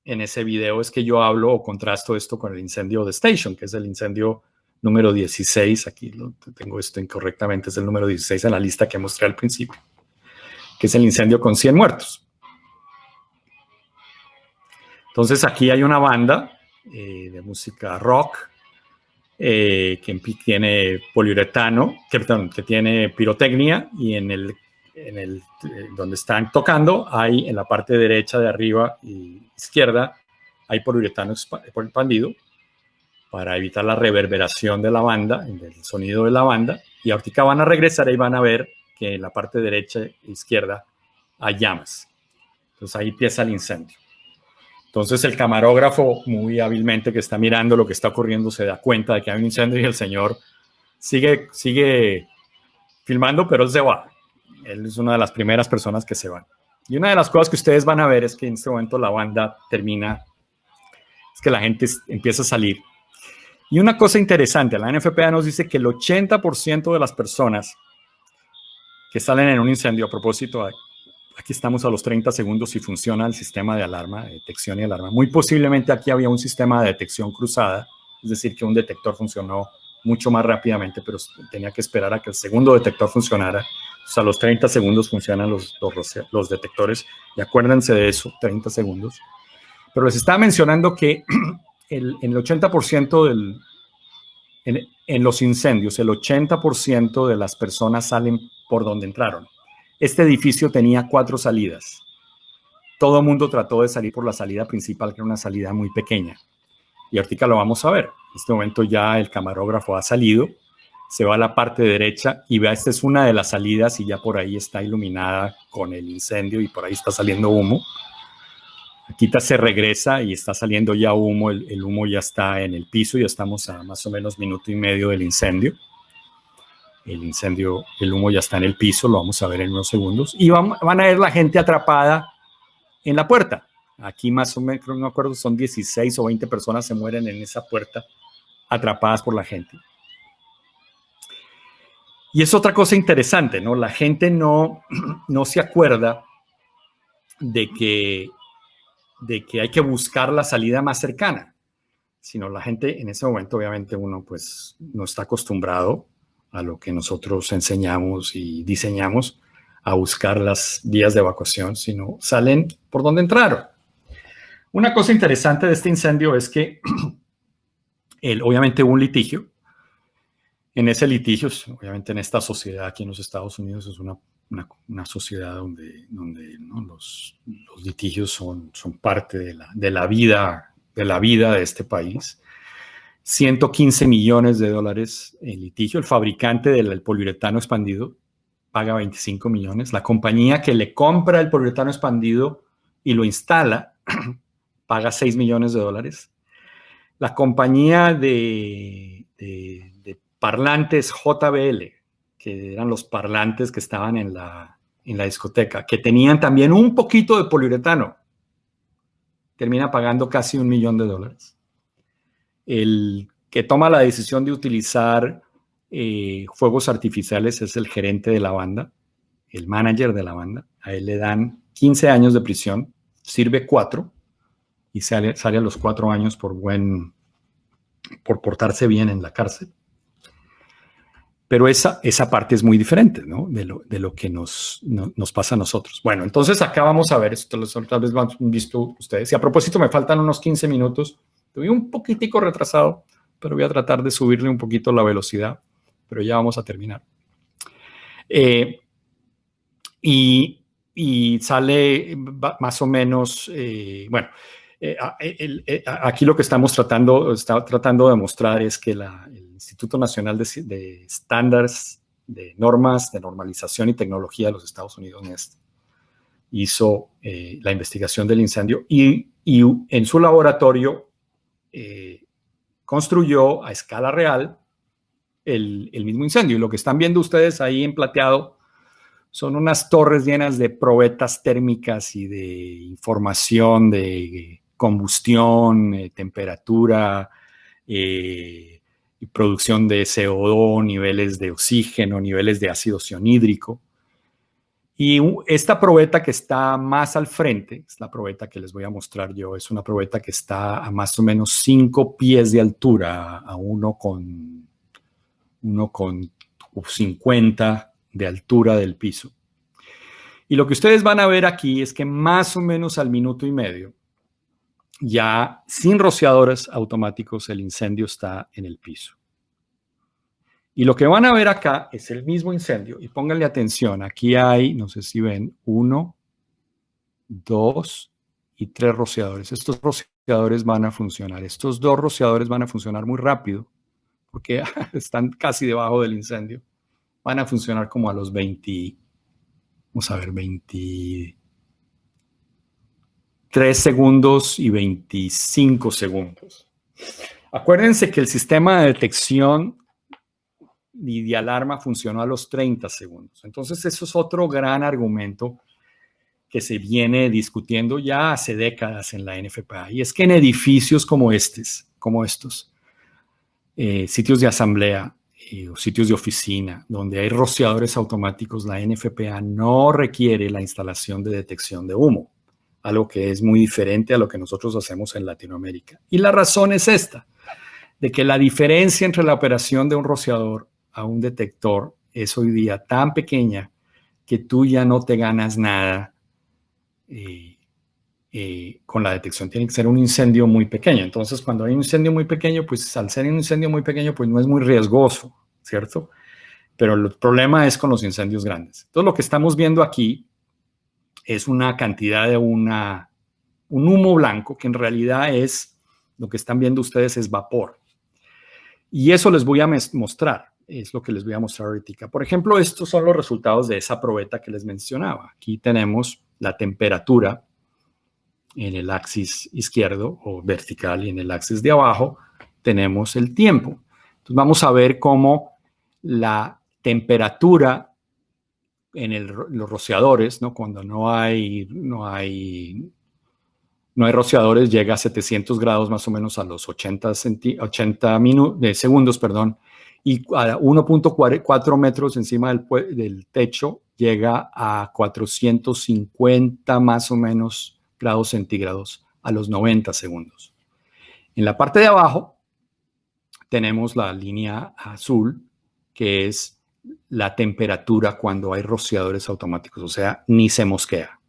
en ese video, es que yo hablo o contrasto esto con el incendio de Station, que es el incendio número 16. Aquí tengo esto incorrectamente, es el número 16 en la lista que mostré al principio, que es el incendio con 100 muertos. Entonces aquí hay una banda de música rock que tiene poliuretano, que tiene pirotecnia, y donde están tocando, hay en la parte derecha de arriba y izquierda, hay poliuretano expandido para evitar la reverberación de la banda, del sonido de la banda. Y ahorita van a regresar y van a ver que en la parte derecha e izquierda hay llamas. Entonces ahí empieza el incendio. Entonces el camarógrafo, muy hábilmente, que está mirando lo que está ocurriendo, se da cuenta de que hay un incendio y el señor sigue filmando, pero él se va. Él es una de las primeras personas que se van. Y una de las cosas que ustedes van a ver es que en este momento la banda termina, es que la gente empieza a salir. Y una cosa interesante, la NFPA nos dice que el 80% de las personas que salen en un incendio, a propósito, aquí estamos a los 30 segundos y funciona el sistema de alarma, de detección y alarma. Muy posiblemente aquí había un sistema de detección cruzada, es decir, que un detector funcionó mucho más rápidamente, pero tenía que esperar a que el segundo detector funcionara. O sea, a los 30 segundos funcionan los detectores, y acuérdense de eso, 30 segundos. Pero les estaba mencionando que en el 80% en los incendios, el 80% de las personas salen por donde entraron. Este edificio tenía 4 salidas. Todo el mundo trató de salir por la salida principal, que era una salida muy pequeña. Y ahorita lo vamos a ver. En este momento ya el camarógrafo ha salido, se va a la parte derecha y vea, esta es una de las salidas y ya por ahí está iluminada con el incendio y por ahí está saliendo humo. Aquí se regresa y está saliendo ya humo, el humo ya está en el piso, ya estamos a más o menos 1.5 minutos del incendio. El humo ya está en el piso, lo vamos a ver en unos segundos. Y van a ver la gente atrapada en la puerta. Aquí más o menos, no me acuerdo, son 16 o 20 personas se mueren en esa puerta, atrapadas por la gente. Y es otra cosa interesante, ¿no? La gente no se acuerda de que hay que buscar la salida más cercana, sino la gente en ese momento, obviamente uno pues no está acostumbrado a lo que nosotros enseñamos y diseñamos, a buscar las vías de evacuación, sino salen por donde entraron. Una cosa interesante de este incendio es que obviamente hubo un litigio En ese litigio, obviamente en esta sociedad aquí en los Estados Unidos es una sociedad donde ¿no? los litigios son parte de la vida de este país. 115 millones de dólares en litigio. El fabricante del poliuretano expandido paga 25 millones. La compañía que le compra el poliuretano expandido y lo instala paga 6 millones de dólares. La compañía de parlantes JBL, que eran los parlantes que estaban en la discoteca, que tenían también un poquito de poliuretano, termina pagando casi $1 millón. El que toma la decisión de utilizar fuegos artificiales es el gerente de la banda, el manager de la banda. A él le dan 15 años de prisión, sirve 4 y sale a los 4 años por portarse bien en la cárcel. Pero esa parte es muy diferente, ¿no? de lo que nos pasa a nosotros. Bueno, entonces acá vamos a ver, esto tal vez lo han visto ustedes. Y a propósito, me faltan unos 15 minutos. Estoy un poquitico retrasado, pero voy a tratar de subirle un poquito la velocidad, pero ya vamos a terminar. Y sale más o menos, bueno, aquí lo que está tratando de mostrar es que el Instituto Nacional de Estándares, de Normas, de Normalización y Tecnología de los Estados Unidos, NIST, hizo la investigación del incendio y en su laboratorio construyó a escala real el mismo incendio. Y lo que están viendo ustedes ahí en plateado son unas torres llenas de probetas térmicas y de información de combustión, temperatura, y producción de CO2, niveles de oxígeno, niveles de ácido cianhídrico. Y esta probeta que está más al frente, es la probeta que les voy a mostrar yo, es una probeta que está a más o menos 5 pies de altura, a 1,50 de altura del piso. Y lo que ustedes van a ver aquí es que más o menos al minuto y medio, ya sin rociadores automáticos, el incendio está en el piso. Y lo que van a ver acá es el mismo incendio. Y pónganle atención, aquí hay, no sé si ven, 1, 2 y 3 rociadores. Estos rociadores van a funcionar. Estos 2 rociadores van a funcionar muy rápido porque están casi debajo del incendio. Van a funcionar como a los 23 segundos y 25 segundos. Acuérdense que el sistema de detección y de alarma funcionó a los 30 segundos. Entonces, eso es otro gran argumento que se viene discutiendo ya hace décadas en la NFPA. Y es que en edificios como estos, sitios de asamblea, o sitios de oficina donde hay rociadores automáticos, la NFPA no requiere la instalación de detección de humo, algo que es muy diferente a lo que nosotros hacemos en Latinoamérica. Y la razón es esta, de que la diferencia entre la operación de un rociador a un detector es hoy día tan pequeña que tú ya no te ganas nada con la detección. Tiene que ser un incendio muy pequeño. Entonces, cuando hay un incendio muy pequeño, pues al ser un incendio muy pequeño, pues no es muy riesgoso, ¿cierto? Pero el problema es con los incendios grandes. Entonces, lo que estamos viendo aquí es una cantidad de un humo blanco que en realidad es, lo que están viendo ustedes es vapor. Y eso les voy a mostrar, es lo que les voy a mostrar ahorita. Por ejemplo, estos son los resultados de esa probeta que les mencionaba. Aquí tenemos la temperatura en el axis izquierdo o vertical y en el axis de abajo tenemos el tiempo. Entonces vamos a ver cómo la temperatura en los rociadores, ¿no? Cuando no hay rociadores, llega a 700 grados más o menos a los 80 segundos, y a 1.4 metros encima del techo llega a 450 más o menos grados centígrados a los 90 segundos. En la parte de abajo tenemos la línea azul, que es la temperatura cuando hay rociadores automáticos, o sea, ni se mosquea.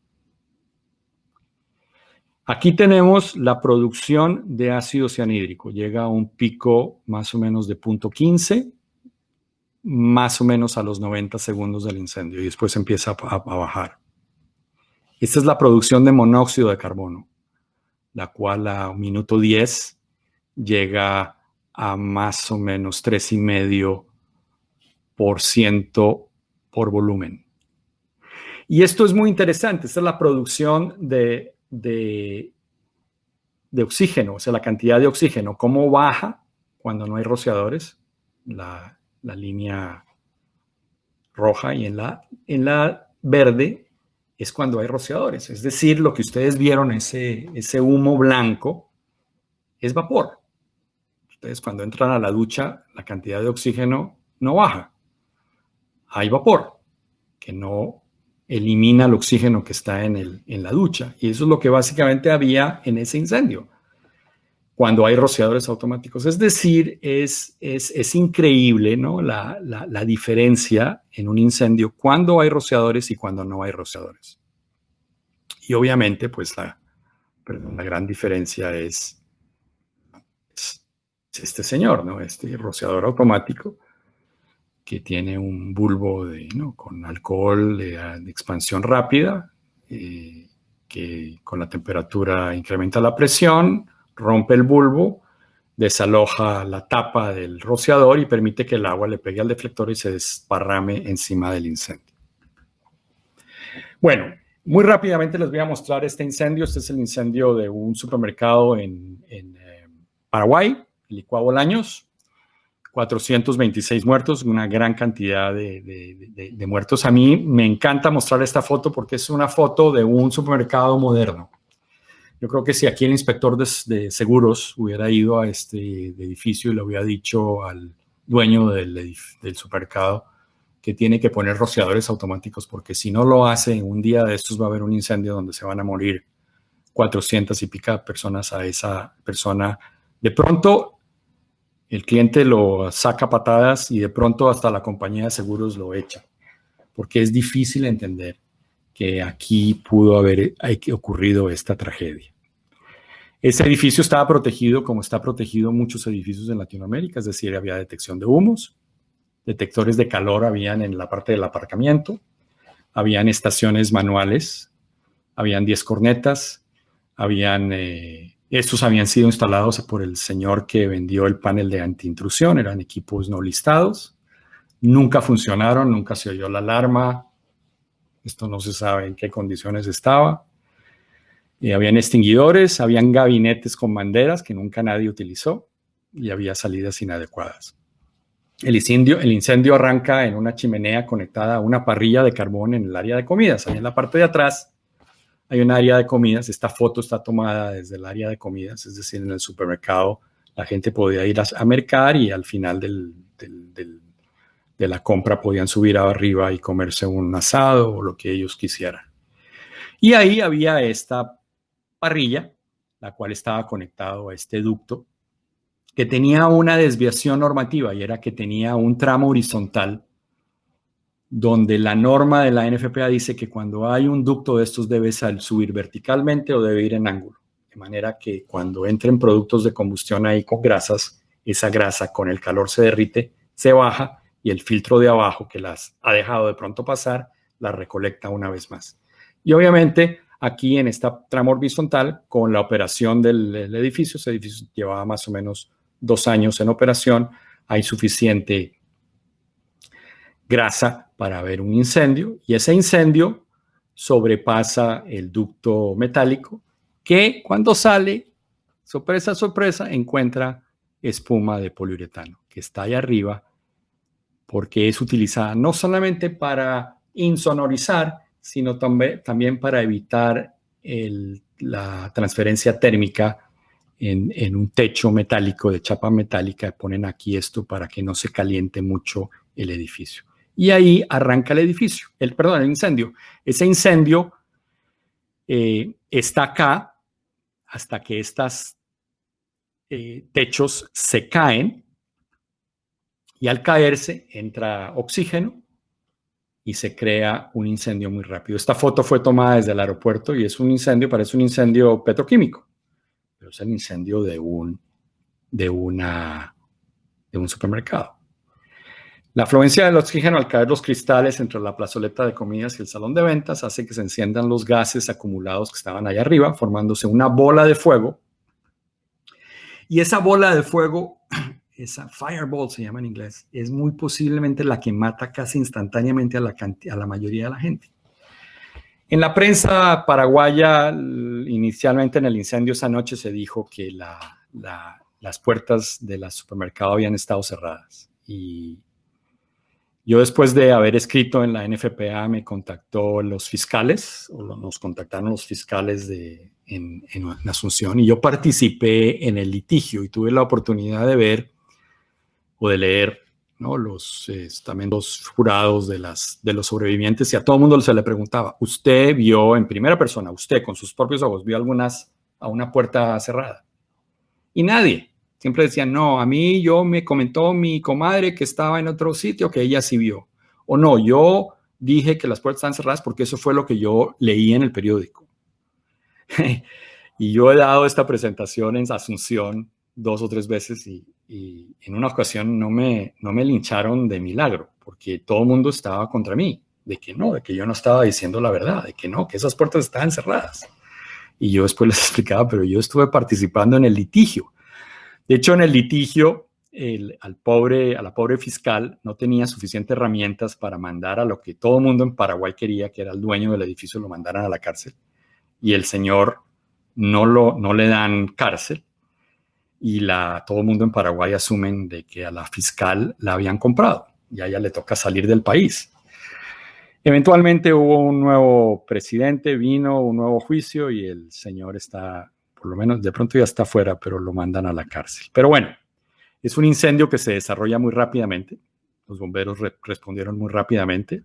Aquí tenemos la producción de ácido cianhídrico. Llega a un pico más o menos de 0.15 más o menos a los 90 segundos del incendio y después empieza a bajar. Esta es la producción de monóxido de carbono, la cual a minuto 10 llega a más o menos 3,5% por volumen. Y esto es muy interesante. Esta es la producción de oxígeno, o sea, la cantidad de oxígeno, cómo baja cuando no hay rociadores, la línea roja, y en la verde es cuando hay rociadores. Es decir, lo que ustedes vieron, ese humo blanco, es vapor. Ustedes cuando entran a la ducha, la cantidad de oxígeno no baja. Hay vapor que no elimina el oxígeno que está en la ducha. Y eso es lo que básicamente había en ese incendio cuando hay rociadores automáticos. Es decir, es increíble, ¿no? La diferencia en un incendio cuando hay rociadores y cuando no hay rociadores. Y obviamente, pues la gran diferencia es este señor, ¿no? Este rociador automático que tiene un bulbo con alcohol de expansión rápida, que con la temperatura incrementa la presión, rompe el bulbo, desaloja la tapa del rociador y permite que el agua le pegue al deflector y se desparrame encima del incendio. Bueno, muy rápidamente les voy a mostrar este incendio. Este es el incendio de un supermercado en Paraguay, el Licuado Bolaños. 426 muertos, una gran cantidad de muertos. A mí me encanta mostrar esta foto porque es una foto de un supermercado moderno. Yo creo que si aquí el inspector de seguros hubiera ido a este edificio y le hubiera dicho al dueño del supermercado que tiene que poner rociadores automáticos, porque si no lo hace, un día de estos va a haber un incendio donde se van a morir 400 y pica personas, a esa persona de pronto el cliente lo saca patadas y de pronto hasta la compañía de seguros lo echa, porque es difícil entender que aquí pudo haber ocurrido esta tragedia. Ese edificio estaba protegido como está protegido muchos edificios en Latinoamérica, es decir, había detección de humos, detectores de calor habían en la parte del aparcamiento, habían estaciones manuales, habían 10 cornetas, estos habían sido instalados por el señor que vendió el panel de antiintrusión, eran equipos no listados, nunca funcionaron, nunca se oyó la alarma, esto no se sabe en qué condiciones estaba. Habían extinguidores, habían gabinetes con banderas que nunca nadie utilizó y había salidas inadecuadas. El incendio arranca en una chimenea conectada a una parrilla de carbón en el área de comidas. Ahí en la parte de atrás hay un área de comidas. Esta foto está tomada desde el área de comidas, es decir, en el supermercado la gente podía ir a mercar y al final de la compra podían subir arriba y comerse un asado o lo que ellos quisieran. Y ahí había esta parrilla, la cual estaba conectado a este ducto, que tenía una desviación normativa y era que tenía un tramo horizontal donde la norma de la NFPA dice que cuando hay un ducto de estos debe subir verticalmente o debe ir en ángulo, de manera que cuando entren productos de combustión ahí con grasas, esa grasa con el calor se derrite, se baja y el filtro de abajo que las ha dejado de pronto pasar, la recolecta una vez más. Y obviamente aquí en esta tramo horizontal, con la operación del edificio, ese edificio llevaba más o menos 2 años en operación, hay suficiente grasa para ver un incendio y ese incendio sobrepasa el ducto metálico que cuando sale, sorpresa, sorpresa, encuentra espuma de poliuretano que está ahí arriba porque es utilizada no solamente para insonorizar, sino también para evitar la transferencia térmica en un techo metálico de chapa metálica. Ponen aquí esto para que no se caliente mucho el edificio. Y ahí arranca el incendio. Ese incendio está acá hasta que estos techos se caen y al caerse entra oxígeno y se crea un incendio muy rápido. Esta foto fue tomada desde el aeropuerto y es un incendio, parece un incendio petroquímico, pero es el incendio de un supermercado. La afluencia del oxígeno al caer los cristales entre la plazoleta de comidas y el salón de ventas hace que se enciendan los gases acumulados que estaban allá arriba, formándose una bola de fuego. Y esa bola de fuego, esa fireball se llama en inglés, es muy posiblemente la que mata casi instantáneamente a la mayoría de la gente. En la prensa paraguaya, inicialmente en el incendio esa noche se dijo que las puertas del supermercado habían estado cerradas. Y yo, después de haber escrito en la NFPA, me contactó los fiscales, o nos contactaron los fiscales en Asunción, y yo participé en el litigio y tuve la oportunidad de ver o de leer, ¿no?, también los jurados de los sobrevivientes, y a todo el mundo se le preguntaba, ¿usted vio en primera persona, usted con sus propios ojos, vio a una puerta cerrada? Y nadie. Siempre decían, no, a mí me comentó mi comadre que estaba en otro sitio que ella sí vio. O no, yo dije que las puertas están cerradas porque eso fue lo que yo leí en el periódico. Y yo he dado esta presentación en Asunción 2 o 3 veces y en una ocasión no me lincharon de milagro porque todo el mundo estaba contra mí, de que yo no estaba diciendo la verdad, de que no, que esas puertas estaban cerradas. Y yo después les explicaba, pero yo estuve participando en el litigio. De hecho, en el litigio, a la pobre fiscal no tenía suficientes herramientas para mandar a lo que todo el mundo en Paraguay quería, que era el dueño del edificio, lo mandaran a la cárcel. Y el señor no le dan cárcel. Y todo el mundo en Paraguay asumen de que a la fiscal la habían comprado y a ella le toca salir del país. Eventualmente hubo un nuevo presidente, vino un nuevo juicio y el señor está, por lo menos de pronto ya está fuera, pero lo mandan a la cárcel. Pero bueno, es un incendio que se desarrolla muy rápidamente. Los bomberos respondieron muy rápidamente.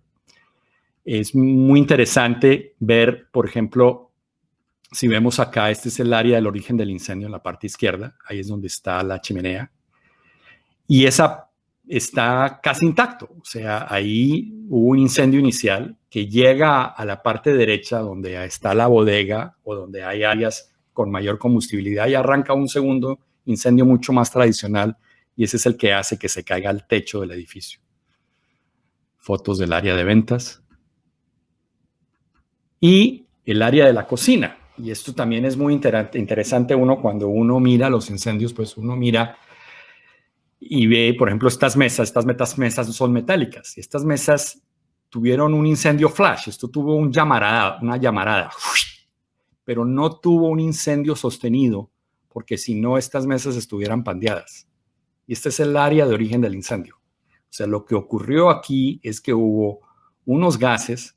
Es muy interesante ver, por ejemplo, si vemos acá, este es el área del origen del incendio en la parte izquierda. Ahí es donde está la chimenea. Y esa está casi intacto. O sea, ahí hubo un incendio inicial que llega a la parte derecha donde está la bodega o donde hay áreas con mayor combustibilidad y arranca un segundo incendio mucho más tradicional y ese es el que hace que se caiga al techo del edificio. Fotos del área de ventas. Y el área de la cocina. Y esto también es muy interesante cuando uno mira los incendios, pues uno mira y ve, por ejemplo, estas mesas son metálicas y estas mesas tuvieron un incendio flash. Esto tuvo una llamarada, pero no tuvo un incendio sostenido porque si no estas mesas estuvieran pandeadas. Y este es el área de origen del incendio. O sea, lo que ocurrió aquí es que hubo unos gases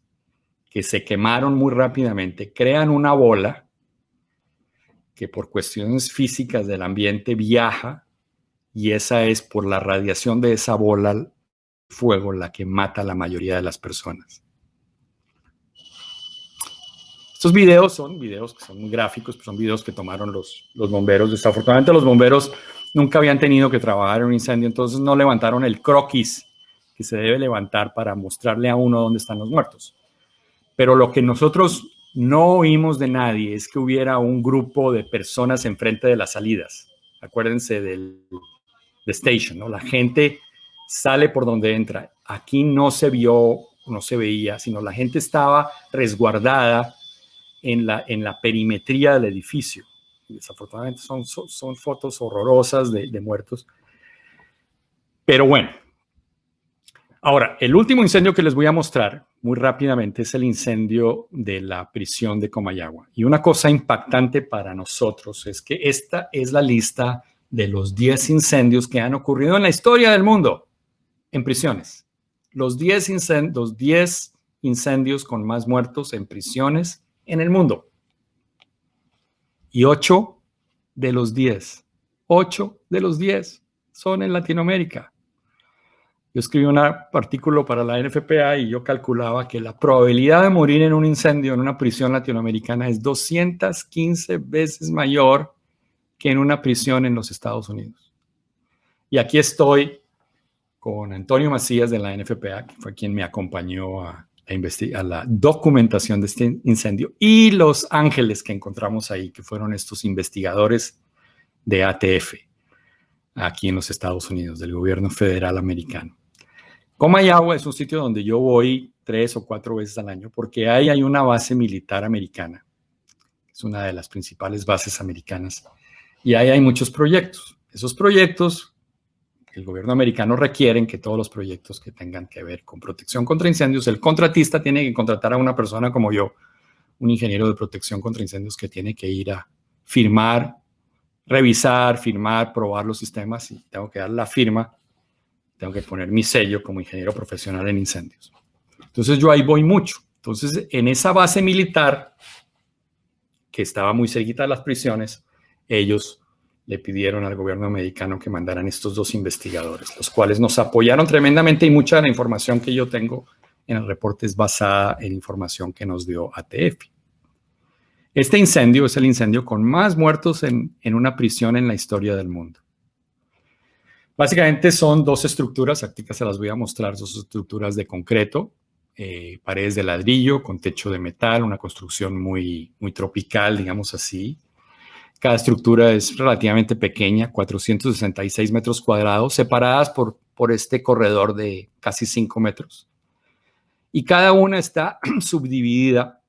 que se quemaron muy rápidamente, crean una bola que por cuestiones físicas del ambiente viaja y esa es por la radiación de esa bola de fuego la que mata a la mayoría de las personas. Estos videos son videos que son muy gráficos, son videos que tomaron los bomberos. Desafortunadamente los bomberos nunca habían tenido que trabajar en un incendio, entonces no levantaron el croquis que se debe levantar para mostrarle a uno dónde están los muertos. Pero lo que nosotros no oímos de nadie es que hubiera un grupo de personas enfrente de las salidas. Acuérdense del station, ¿no? La gente sale por donde entra. Aquí no se veía, sino la gente estaba resguardada en la perimetría del edificio. Y desafortunadamente son fotos horrorosas de muertos. Pero bueno. Ahora, el último incendio que les voy a mostrar muy rápidamente es el incendio de la prisión de Comayagua. Y una cosa impactante para nosotros es que esta es la lista de los 10 incendios que han ocurrido en la historia del mundo en prisiones. Los 10 incendios con más muertos en prisiones en el mundo. Y 8 de los 10 son en Latinoamérica. Yo escribí un artículo para la NFPA y yo calculaba que la probabilidad de morir en un incendio en una prisión latinoamericana es 215 veces mayor que en una prisión en los Estados Unidos. Y aquí estoy con Antonio Macías de la NFPA, que fue quien me acompañó a la documentación de este incendio, y los ángeles que encontramos ahí, que fueron estos investigadores de ATF, aquí en los Estados Unidos, del gobierno federal americano. Comayagua es un sitio donde yo voy 3 o 4 veces al año porque ahí hay una base militar americana. Es una de las principales bases americanas. Y ahí hay muchos proyectos. Esos proyectos, el gobierno americano requieren que todos los proyectos que tengan que ver con protección contra incendios, el contratista tiene que contratar a una persona como yo, un ingeniero de protección contra incendios que tiene que ir a firmar, revisar, firmar, probar los sistemas y tengo que dar la firma, tengo que poner mi sello como ingeniero profesional en incendios. Entonces yo ahí voy mucho. Entonces en esa base militar que estaba muy cerquita de las prisiones, ellos le pidieron al gobierno americano que mandaran estos 2 investigadores, los cuales nos apoyaron tremendamente y mucha de la información que yo tengo en el reporte es basada en información que nos dio ATF. Este incendio es el incendio con más muertos en una prisión en la historia del mundo. Básicamente son 2 estructuras, aquí se las voy a mostrar, 2 estructuras de concreto, paredes de ladrillo con techo de metal, una construcción muy, muy tropical, digamos así. Cada estructura es relativamente pequeña, 466 metros cuadrados, separadas por este corredor de casi 5 metros. Y cada una está subdividida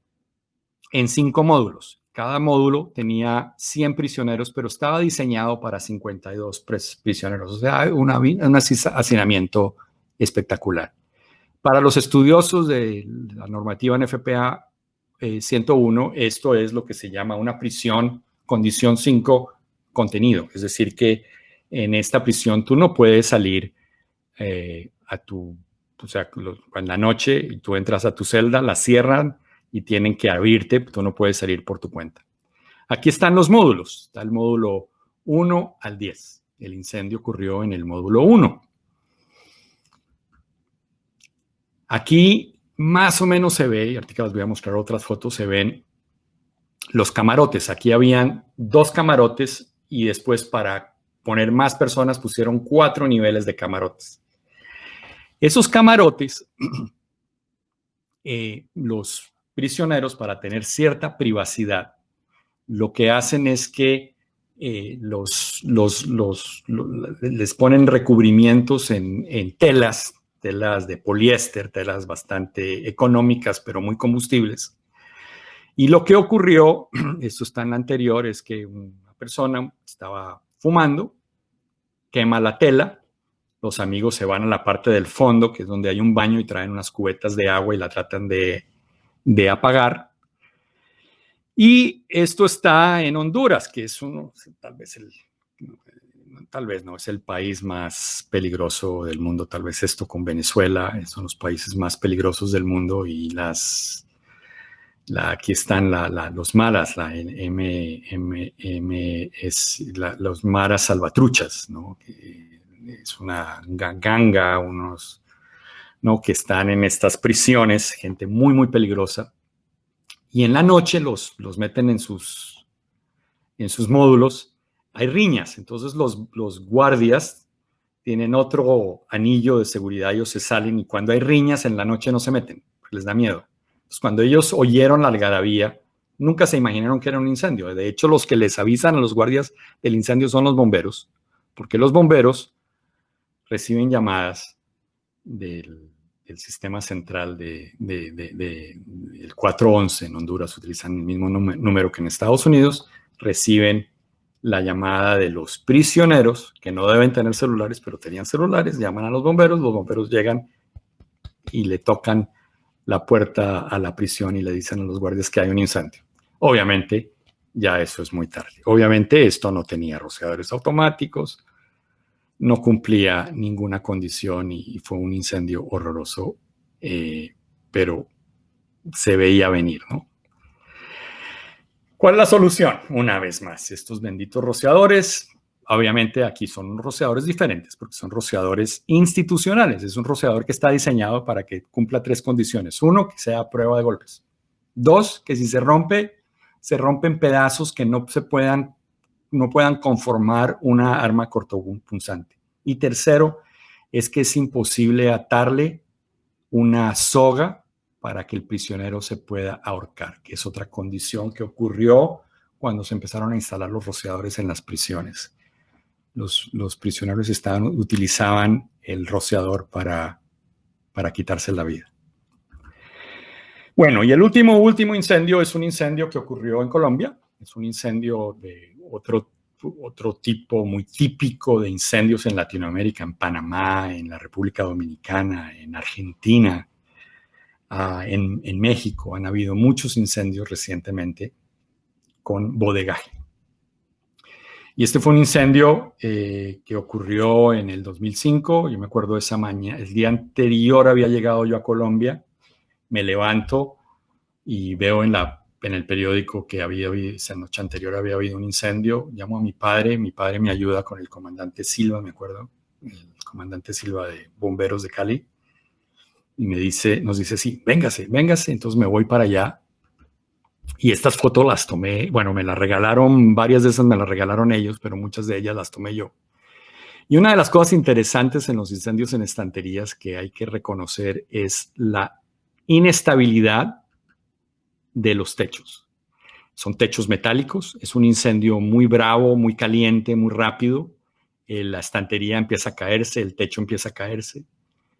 en 5 módulos. Cada módulo tenía 100 prisioneros, pero estaba diseñado para 52 prisioneros. O sea, un hacinamiento espectacular. Para los estudiosos de la normativa NFPA 101, esto es lo que se llama una prisión condición 5 contenido. Es decir, que en esta prisión tú no puedes salir o sea, en la noche y tú entras a tu celda, la cierran y tienen que abrirte, tú no puedes salir por tu cuenta. Aquí están los módulos, está el módulo 1 al 10. El incendio ocurrió en el módulo 1. Aquí más o menos se ve, y ahorita les voy a mostrar otras fotos, se ven los camarotes. Aquí habían 2 camarotes y después para poner más personas pusieron 4 niveles de camarotes. Esos camarotes, los prisioneros, para tener cierta privacidad, lo que hacen es que les ponen recubrimientos en telas de poliéster, telas bastante económicas, pero muy combustibles. Y lo que ocurrió, esto está en la anterior, es que una persona estaba fumando, quema la tela, los amigos se van a la parte del fondo, que es donde hay un baño, y traen unas cubetas de agua y la tratan de apagar. Y esto está en Honduras, que es tal vez no es el país más peligroso del mundo, tal vez esto con Venezuela, son los países más peligrosos del mundo y aquí están los maras, los maras salvatruchas, ¿no? Es una ganga, unos, ¿no? Que están en estas prisiones, gente muy, muy peligrosa. Y en la noche los meten en sus módulos. Hay riñas, entonces los guardias tienen otro anillo de seguridad, ellos se salen y cuando hay riñas en la noche no se meten, porque les da miedo. Entonces, cuando ellos oyeron la algarabía, nunca se imaginaron que era un incendio. De hecho, los que les avisan a los guardias del incendio son los bomberos, porque los bomberos reciben llamadas del sistema central del 411 en Honduras, utilizan el mismo número que en Estados Unidos, reciben la llamada de los prisioneros, que no deben tener celulares, pero tenían celulares, llaman a los bomberos llegan y le tocan la puerta a la prisión y le dicen a los guardias que hay un incendio. Obviamente, ya eso es muy tarde. Obviamente, esto no tenía rociadores automáticos, no cumplía ninguna condición y fue un incendio horroroso, pero se veía venir, ¿no? ¿Cuál es la solución? Una vez más, estos benditos rociadores, obviamente aquí son rociadores diferentes porque son rociadores institucionales. Es un rociador que está diseñado para que cumpla 3 condiciones. 1, que sea a prueba de golpes. 2, que si se rompe en pedazos que no puedan conformar una arma cortopunzante. Y 3, es que es imposible atarle una soga para que el prisionero se pueda ahorcar, que es otra condición que ocurrió cuando se empezaron a instalar los rociadores en las prisiones. Los prisioneros utilizaban el rociador para para quitarse la vida. Bueno, y el último incendio es un incendio que ocurrió en Colombia. Es un incendio de otro tipo muy típico de incendios en Latinoamérica, en Panamá, en la República Dominicana, en Argentina, en México. Han habido muchos incendios recientemente con bodegaje. Y este fue un incendio que ocurrió en el 2005. Yo me acuerdo de esa mañana. El día anterior había llegado yo a Colombia. Me levanto y veo en el periódico que esa noche anterior había habido un incendio. Llamo a mi padre me ayuda con el comandante Silva, me acuerdo, el comandante Silva de Bomberos de Cali, y nos dice, sí, véngase. Entonces me voy para allá. Y estas fotos las tomé, bueno, me las regalaron, varias de esas me las regalaron ellos, pero muchas de ellas las tomé yo. Y una de las cosas interesantes en los incendios en estanterías que hay que reconocer es la inestabilidad de los techos. Son techos metálicos, es un incendio muy bravo, muy caliente, muy rápido. La estantería empieza a caerse, el techo empieza a caerse.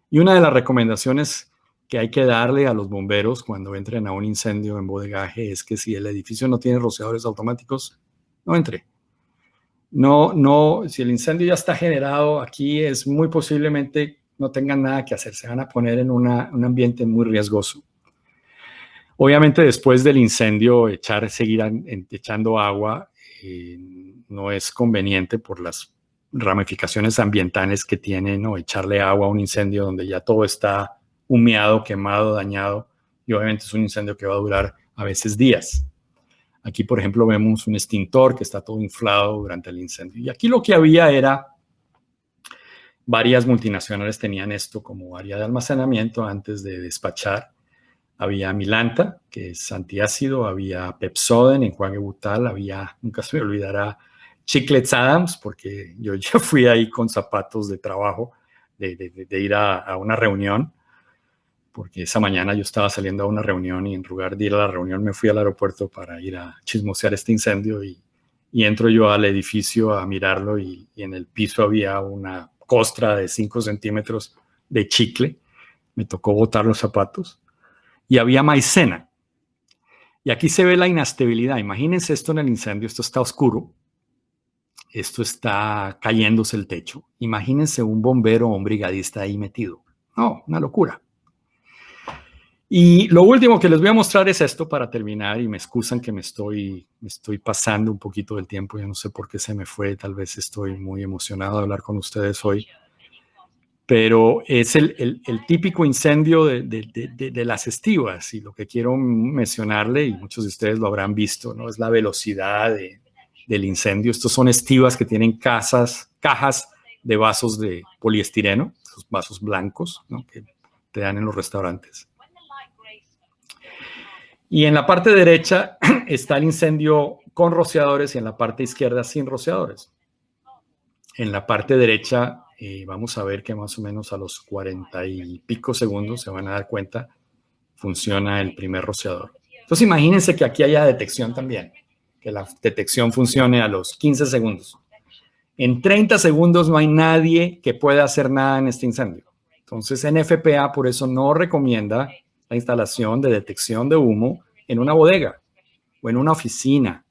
Y una de las recomendaciones que hay que darle a los bomberos cuando entren a un incendio en bodegaje es que si el edificio no tiene rociadores automáticos, no entre. No, si el incendio ya está generado, aquí es muy posiblemente no tengan nada que hacer, se van a poner en un ambiente muy riesgoso. Obviamente después del incendio seguir echando agua no es conveniente por las ramificaciones ambientales que tiene, ¿no? Echarle agua a un incendio donde ya todo está humeado, quemado, dañado, y obviamente es un incendio que va a durar a veces días. Aquí, por ejemplo, vemos un extintor que está todo inflado durante el incendio. Y aquí lo que había era, varias multinacionales tenían esto como área de almacenamiento antes de despachar. Había Milanta, que es antiácido, había Pepsoden, enjuague butal, había, nunca se me olvidará, Chiclets Adams, porque yo ya fui ahí con zapatos de trabajo, de ir a una reunión, porque esa mañana yo estaba saliendo a una reunión y en lugar de ir a la reunión me fui al aeropuerto para ir a chismosear este incendio y entro yo al edificio a mirarlo y en el piso había una costra de 5 centímetros de chicle. Me tocó botar los zapatos y había maicena. Y aquí se ve la inestabilidad. Imagínense esto en el incendio, esto está oscuro, esto está cayéndose el techo. Imagínense un bombero o un brigadista ahí metido. No, una locura. Y lo último que les voy a mostrar es esto para terminar, y me excusan que me estoy pasando un poquito del tiempo, yo no sé por qué se me fue, tal vez estoy muy emocionado de hablar con ustedes hoy, pero es el típico incendio de las estivas, y lo que quiero mencionarle, y muchos de ustedes lo habrán visto, ¿no? Es la velocidad del incendio. Estos son estivas que tienen cajas de vasos de poliestireno, esos vasos blancos, ¿no? Que te dan en los restaurantes. Y en la parte derecha está el incendio con rociadores y en la parte izquierda sin rociadores. En la parte derecha vamos a ver que más o menos a los 40 y pico segundos se van a dar cuenta, funciona el primer rociador. Entonces imagínense que aquí haya detección también, que la detección funcione a los 15 segundos. En 30 segundos no hay nadie que pueda hacer nada en este incendio. Entonces NFPA por eso no recomienda la instalación de detección de humo en una bodega o en una oficina.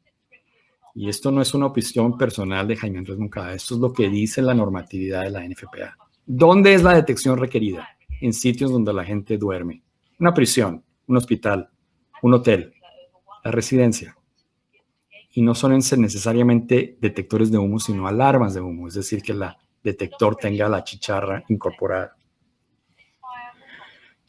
Y esto no es una opinión personal de Jaime Andrés Moncada, esto es lo que dice la normatividad de la NFPA. ¿Dónde es la detección requerida? En sitios donde la gente duerme. Una prisión, un hospital, un hotel, la residencia. Y no son necesariamente detectores de humo, sino alarmas de humo, es decir, que el detector tenga la chicharra incorporada.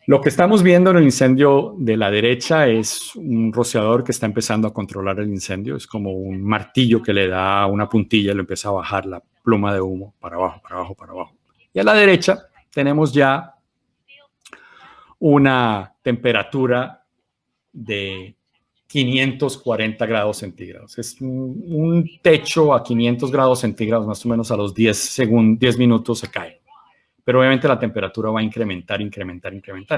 Lo que estamos viendo en el incendio de la derecha es un rociador que está empezando a controlar el incendio. Es como un martillo que le da una puntilla y lo empieza a bajar la pluma de humo para abajo, para abajo, para abajo. Y a la derecha tenemos ya una temperatura de 540 grados centígrados. Es un techo a 500 grados centígrados, más o menos a los 10 minutos se cae. Pero obviamente la temperatura va a incrementar.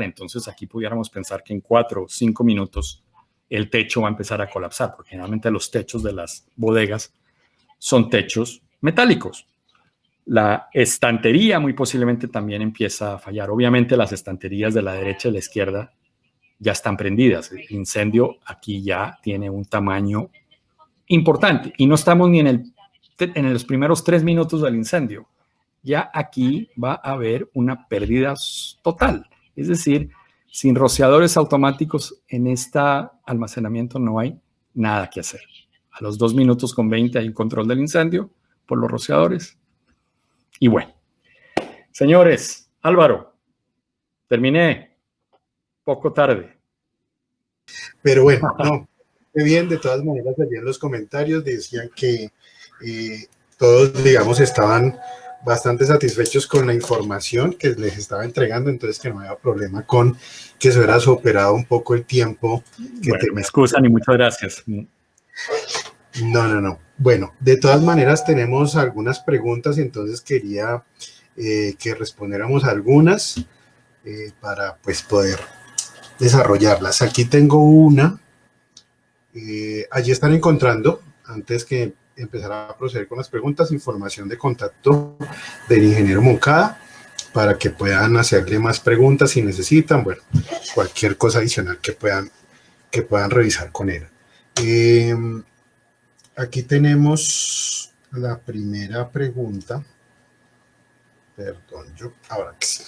Entonces aquí pudiéramos pensar que en 4 o 5 minutos el techo va a empezar a colapsar, porque generalmente los techos de las bodegas son techos metálicos. La estantería muy posiblemente también empieza a fallar. Obviamente las estanterías de la derecha y la izquierda ya están prendidas. El incendio aquí ya tiene un tamaño importante y no estamos ni en los primeros 3 minutos del incendio. Ya aquí va a haber una pérdida total. Es decir, sin rociadores automáticos en este almacenamiento no hay nada que hacer. A los 2 minutos con 20 hay un control del incendio por los rociadores. Y bueno, señores, Álvaro, terminé poco tarde. Pero bueno, no, qué bien, de todas maneras, allí en los comentarios decían que todos, digamos, estaban bastante satisfechos con la información que les estaba entregando, entonces que no había problema con que se hubiera superado un poco el tiempo. Bueno, me excusan y muchas gracias. No. Bueno, de todas maneras tenemos algunas preguntas, entonces quería que respondiéramos algunas para pues poder desarrollarlas. Aquí tengo una. Allí están encontrando, antes que empezar a proceder con las preguntas, información de contacto del ingeniero Moncada para que puedan hacerle más preguntas si necesitan, bueno, cualquier cosa adicional que puedan revisar con él. Aquí tenemos la primera pregunta. Perdón, ahora que sí.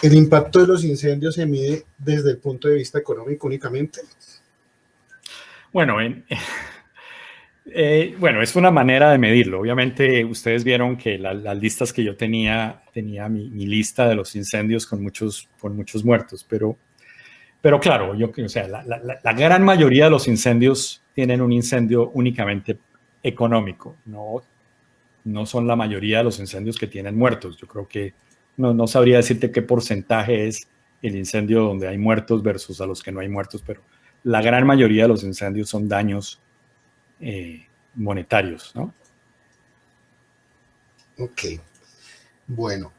¿El impacto de los incendios se mide desde el punto de vista económico únicamente? Bueno, bueno, es una manera de medirlo. Obviamente, ustedes vieron que las listas que yo tenía mi lista de los incendios con muchos muertos, pero claro, o sea, la gran mayoría de los incendios tienen un incendio únicamente económico, no son la mayoría de los incendios que tienen muertos. Yo creo que no sabría decirte qué porcentaje es el incendio donde hay muertos versus a los que no hay muertos, pero la gran mayoría de los incendios son daños monetarios, ¿no? Ok. Bueno,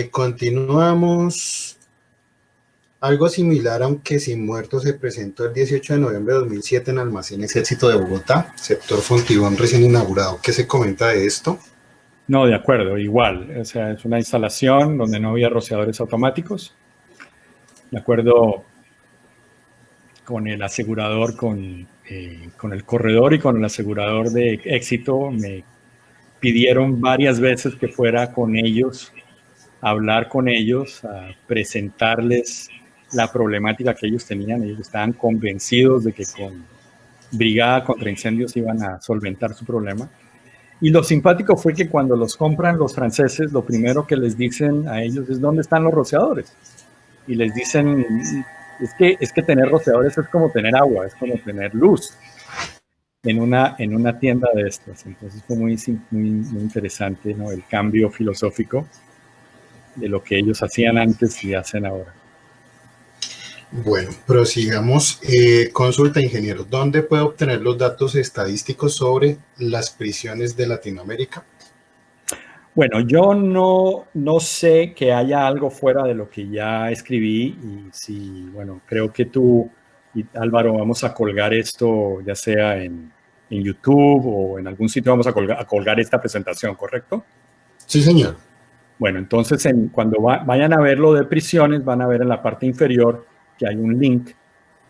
continuamos. Algo similar, aunque sin muertos, se presentó el 18 de noviembre de 2007 en Almacenes Éxito de Bogotá, sector Fontibón recién inaugurado. ¿Qué se comenta de esto? No, de acuerdo, igual. O sea, es una instalación donde no había rociadores automáticos. De acuerdo con el asegurador, con el corredor y con el asegurador de Éxito, me pidieron varias veces que fuera con ellos, a hablar con ellos, a presentarles la problemática que ellos tenían. Ellos estaban convencidos de que con Brigada contra Incendios iban a solventar su problema. Y lo simpático fue que cuando los compran los franceses, lo primero que les dicen a ellos es ¿dónde están los rociadores? Y les dicen, es que tener rociadores es como tener agua, es como tener luz en una tienda de estas. Entonces fue muy interesante, ¿no? El cambio filosófico de lo que ellos hacían antes y hacen ahora. Bueno, prosigamos. Consulta, ingeniero, ¿dónde puede obtener los datos estadísticos sobre las prisiones de Latinoamérica? Bueno, yo no sé que haya algo fuera de lo que ya escribí y sí, bueno, creo que tú y Álvaro vamos a colgar esto ya sea en YouTube o en algún sitio vamos a colgar esta presentación, ¿correcto? Sí, señor. Bueno, entonces cuando vayan a ver lo de prisiones, van a ver en la parte inferior que hay un link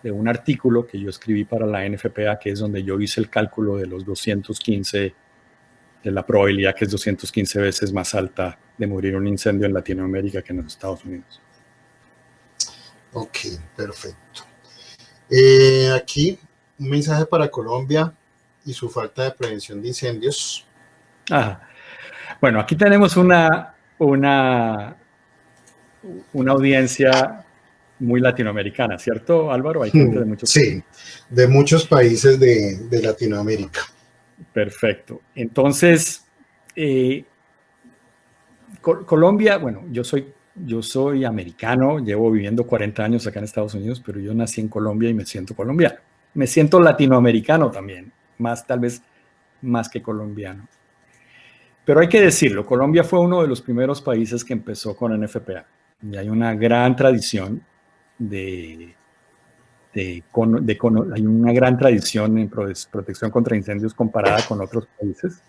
de un artículo que yo escribí para la NFPA, que es donde yo hice el cálculo de los 215, de la probabilidad que es 215 veces más alta de morir un incendio en Latinoamérica que en los Estados Unidos. Ok, perfecto. Aquí un mensaje para Colombia y su falta de prevención de incendios. Bueno, aquí tenemos una audiencia muy latinoamericana, ¿cierto, Álvaro? Hay gente de muchos países. De muchos países de Latinoamérica. Perfecto. Entonces, Colombia, bueno, yo soy americano, llevo viviendo 40 años acá en Estados Unidos, pero yo nací en Colombia y me siento colombiano. Me siento latinoamericano también, tal vez más que colombiano. Pero hay que decirlo, Colombia fue uno de los primeros países que empezó con NFPA. Y hay una gran tradición hay una gran tradición en protección contra incendios comparada con otros países.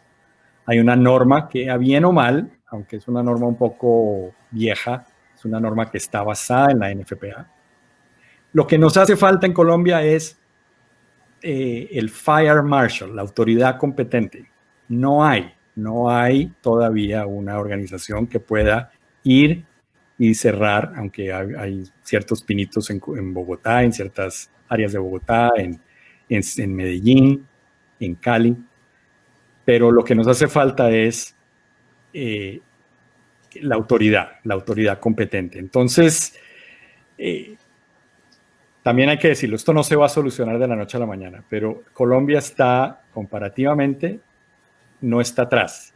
Hay una norma que, a bien o mal, aunque es una norma un poco vieja, es una norma que está basada en la NFPA. Lo que nos hace falta en Colombia es el Fire Marshal, la autoridad competente. No hay todavía una organización que pueda ir y cerrar, aunque hay ciertos pinitos en Bogotá, en ciertas áreas de Bogotá, en Medellín, en Cali, pero lo que nos hace falta es la autoridad competente. Entonces, también hay que decirlo, esto no se va a solucionar de la noche a la mañana, pero Colombia está comparativamente, no está atrás,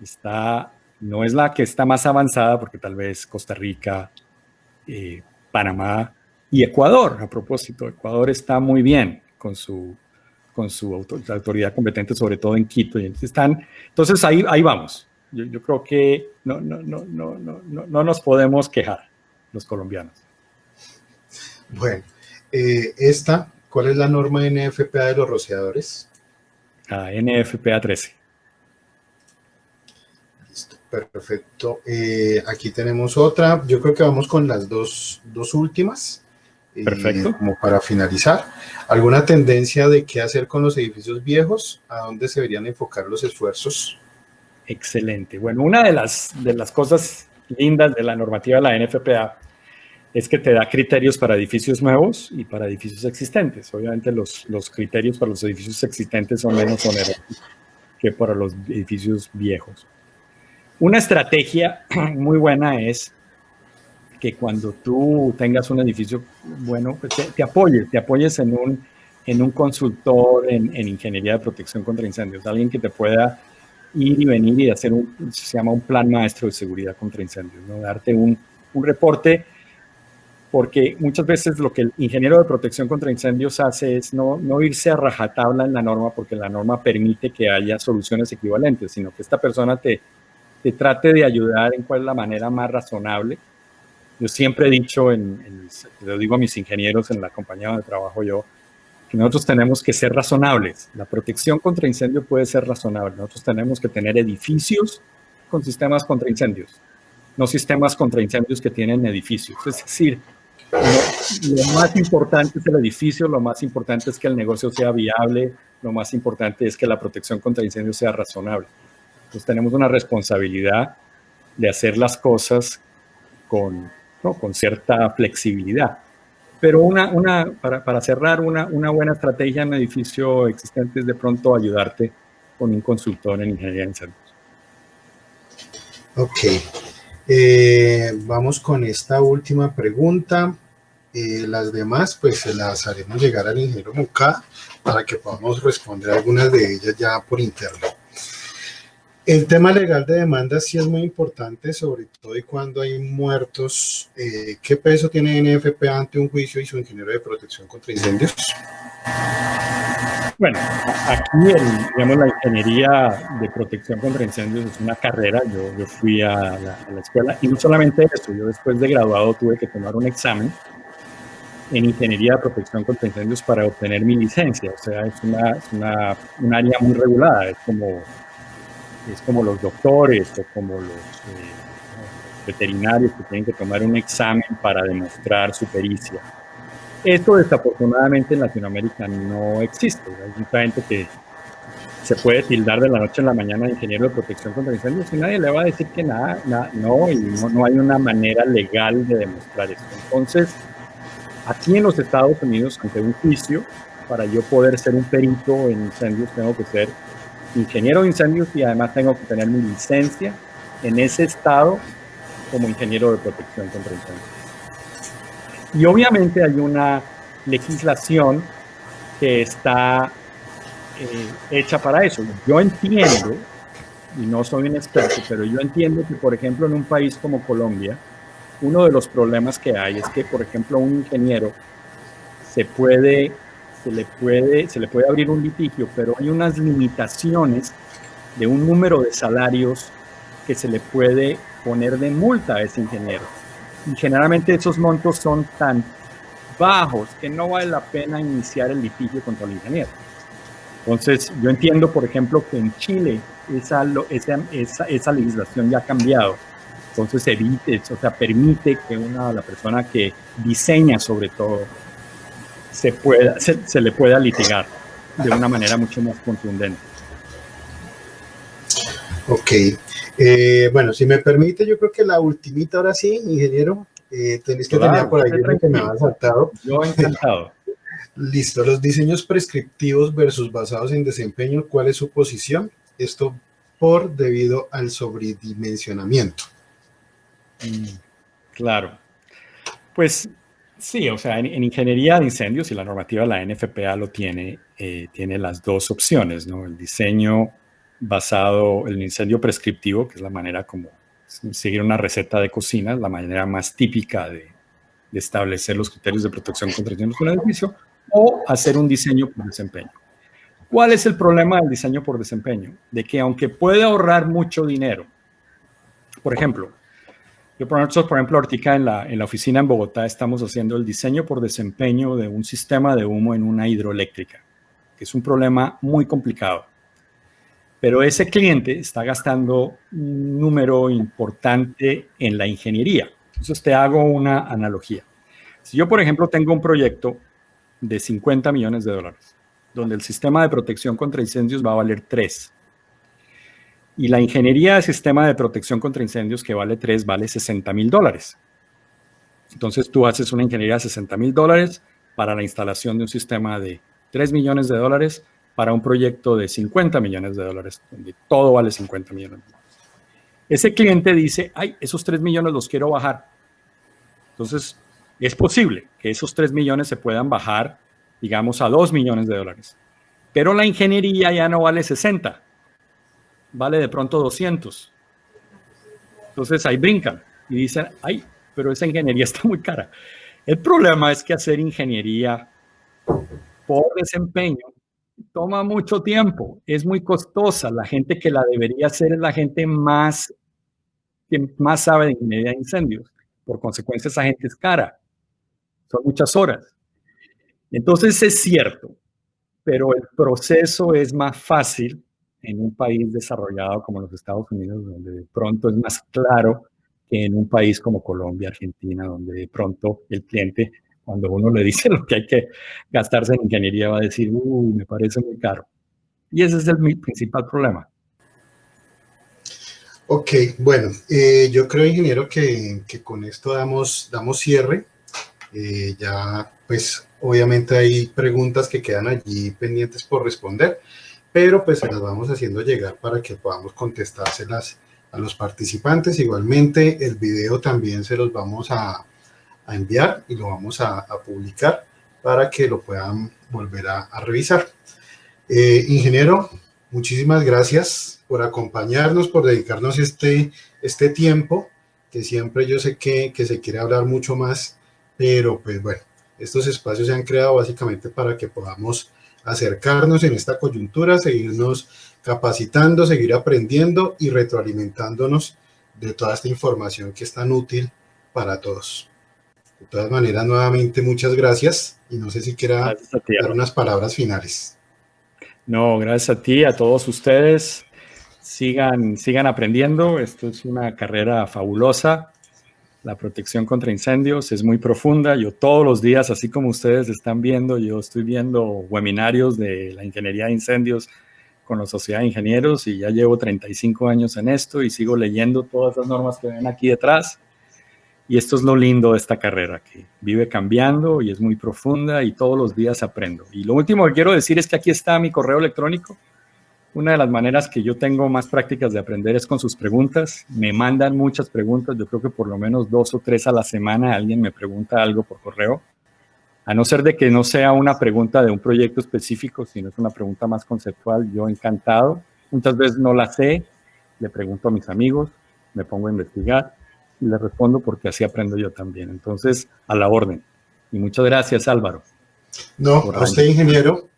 no es la que está más avanzada, porque tal vez Costa Rica, Panamá y Ecuador, a propósito, Ecuador está muy bien con su autoridad competente, sobre todo en Quito. Y entonces ahí vamos. Yo creo que no nos podemos quejar los colombianos. Bueno, ¿cuál es la norma NFPA de los rociadores? NFPA 13. Listo, perfecto. Aquí tenemos otra. Yo creo que vamos con las dos últimas. Perfecto. Como para finalizar, ¿alguna tendencia de qué hacer con los edificios viejos? ¿A dónde se deberían enfocar los esfuerzos? Excelente. Bueno, una de las cosas lindas de la normativa de la NFPA es que te da criterios para edificios nuevos y para edificios existentes. Obviamente los criterios para los edificios existentes son menos onerosos que para los edificios viejos. Una estrategia muy buena es que cuando tú tengas un edificio bueno, pues te apoyes en un consultor en ingeniería de protección contra incendios, alguien que te pueda ir y venir y hacer se llama un plan maestro de seguridad contra incendios, ¿no? Darte un reporte, porque muchas veces lo que el ingeniero de protección contra incendios hace es no irse a rajatabla en la norma, porque la norma permite que haya soluciones equivalentes, sino que esta persona te trate de ayudar en cuál es la manera más razonable. Yo siempre he dicho, lo digo a mis ingenieros en la compañía donde trabajo yo, que nosotros tenemos que ser razonables. La protección contra incendio puede ser razonable. Nosotros tenemos que tener edificios con sistemas contra incendios, no sistemas contra incendios que tienen edificios. Es decir, lo más importante es el edificio, lo más importante es que el negocio sea viable, lo más importante es que la protección contra incendios sea razonable. Entonces tenemos una responsabilidad de hacer las cosas con cierta flexibilidad. Pero para cerrar, una buena estrategia en un edificio existente es de pronto ayudarte con un consultor en ingeniería de incendios. Ok. Vamos con esta última pregunta. Las demás, pues se las haremos llegar al ingeniero Moncada para que podamos responder algunas de ellas ya por internet. El tema legal de demandas sí es muy importante, sobre todo y cuando hay muertos. ¿Qué peso tiene NFPA ante un juicio y su ingeniero de protección contra incendios? Bueno, aquí digamos, la ingeniería de protección contra incendios es una carrera. Yo fui a la escuela y no solamente eso, yo después de graduado tuve que tomar un examen en ingeniería de protección contra incendios para obtener mi licencia. O sea, es un área muy regulada, es como los doctores o como los veterinarios que tienen que tomar un examen para demostrar su pericia. Esto desafortunadamente en Latinoamérica no existe. Hay mucha gente que se puede tildar de la noche a la mañana de ingeniero de protección contra incendios y nadie le va a decir que no hay una manera legal de demostrar esto. Entonces, aquí en los Estados Unidos, ante un juicio, para yo poder ser un perito en incendios, tengo que ser ingeniero de incendios y además tengo que tener mi licencia en ese estado como ingeniero de protección contra incendios. Y obviamente hay una legislación que está hecha para eso. Yo entiendo, y no soy un experto, pero yo entiendo que, por ejemplo, en un país como Colombia, uno de los problemas que hay es que, por ejemplo, un ingeniero se le puede abrir un litigio, pero hay unas limitaciones de un número de salarios que se le puede poner de multa a ese ingeniero. Y generalmente esos montos son tan bajos que no vale la pena iniciar el litigio contra el ingeniero. Entonces, yo entiendo, por ejemplo, que en Chile esa legislación ya ha cambiado. Entonces, permite que la persona que diseña, sobre todo, se le pueda litigar de una manera mucho más contundente. Ok. Bueno, si me permite, yo creo que la ultimita ahora sí, ingeniero. Tenéis que Claro, tenía por ahí uno que me había saltado. Yo encantado. Listo, los diseños prescriptivos versus basados en desempeño, ¿cuál es su posición? Esto debido al sobredimensionamiento. Claro. Pues sí, o sea, en ingeniería de incendios, y la normativa de la NFPA lo tiene las dos opciones, ¿no? El diseño basado en el incendio prescriptivo, que es la manera como seguir una receta de cocina, la manera más típica de establecer los criterios de protección contra incendios en un edificio, o hacer un diseño por desempeño. ¿Cuál es el problema del diseño por desempeño? De que aunque puede ahorrar mucho dinero, por ejemplo, nosotros, por ejemplo, ahorita en la oficina en Bogotá estamos haciendo el diseño por desempeño de un sistema de humo en una hidroeléctrica, que es un problema muy complicado. Pero ese cliente está gastando un número importante en la ingeniería. Entonces te hago una analogía. Si yo, por ejemplo, tengo un proyecto de $50 millones, donde el sistema de protección contra incendios va a valer 3, y la ingeniería de sistema de protección contra incendios que vale 3 vale $60,000. Entonces tú haces una ingeniería de $60,000 para la instalación de un sistema de $3 millones para un proyecto de $50 millones, donde todo vale $50 millones. Ese cliente dice, ay, esos 3 millones los quiero bajar. Entonces, es posible que esos 3 millones se puedan bajar, digamos, a $2 millones. Pero la ingeniería ya no vale 60, vale de pronto 200. Entonces ahí brincan y dicen, ay, pero esa ingeniería está muy cara. El problema es que hacer ingeniería por desempeño toma mucho tiempo, es muy costosa. La gente que la debería hacer es la gente que más sabe de ingeniería de incendios. Por consecuencia, esa gente es cara. Son muchas horas. Entonces es cierto, pero el proceso es más fácil en un país desarrollado como los Estados Unidos, donde de pronto es más claro que en un país como Colombia, Argentina, donde de pronto el cliente, cuando uno le dice lo que hay que gastarse en ingeniería, va a decir, me parece muy caro. Y ese es mi principal problema. Ok, bueno, yo creo, ingeniero, que con esto damos cierre. Ya, pues, obviamente hay preguntas que quedan allí pendientes por responder, pero pues se las vamos haciendo llegar para que podamos contestárselas a los participantes. Igualmente, el video también se los vamos a enviar y lo vamos a publicar para que lo puedan volver a revisar. Ingeniero, muchísimas gracias por acompañarnos, por dedicarnos este tiempo, que siempre yo sé que se quiere hablar mucho más, pero pues bueno, estos espacios se han creado básicamente para que podamos acercarnos en esta coyuntura, seguirnos capacitando, seguir aprendiendo y retroalimentándonos de toda esta información que es tan útil para todos. De todas maneras, nuevamente muchas gracias y no sé si quiera dar unas palabras finales. No, gracias a ti, a todos ustedes. Sigan aprendiendo. Esto es una carrera fabulosa. La protección contra incendios es muy profunda. Yo todos los días, así como ustedes están viendo, yo estoy viendo webinarios de la ingeniería de incendios con la Sociedad de Ingenieros y ya llevo 35 años en esto y sigo leyendo todas las normas que ven aquí detrás. Y esto es lo lindo de esta carrera, que vive cambiando y es muy profunda y todos los días aprendo. Y lo último que quiero decir es que aquí está mi correo electrónico. Una de las maneras que yo tengo más prácticas de aprender es con sus preguntas. Me mandan muchas preguntas. Yo creo que por lo menos 2 o 3 a la semana alguien me pregunta algo por correo. A no ser de que no sea una pregunta de un proyecto específico, sino es una pregunta más conceptual, yo encantado. Muchas veces no la sé, le pregunto a mis amigos, me pongo a investigar y le respondo porque así aprendo yo también. Entonces, a la orden. Y muchas gracias, Álvaro. No, a usted, ingeniero,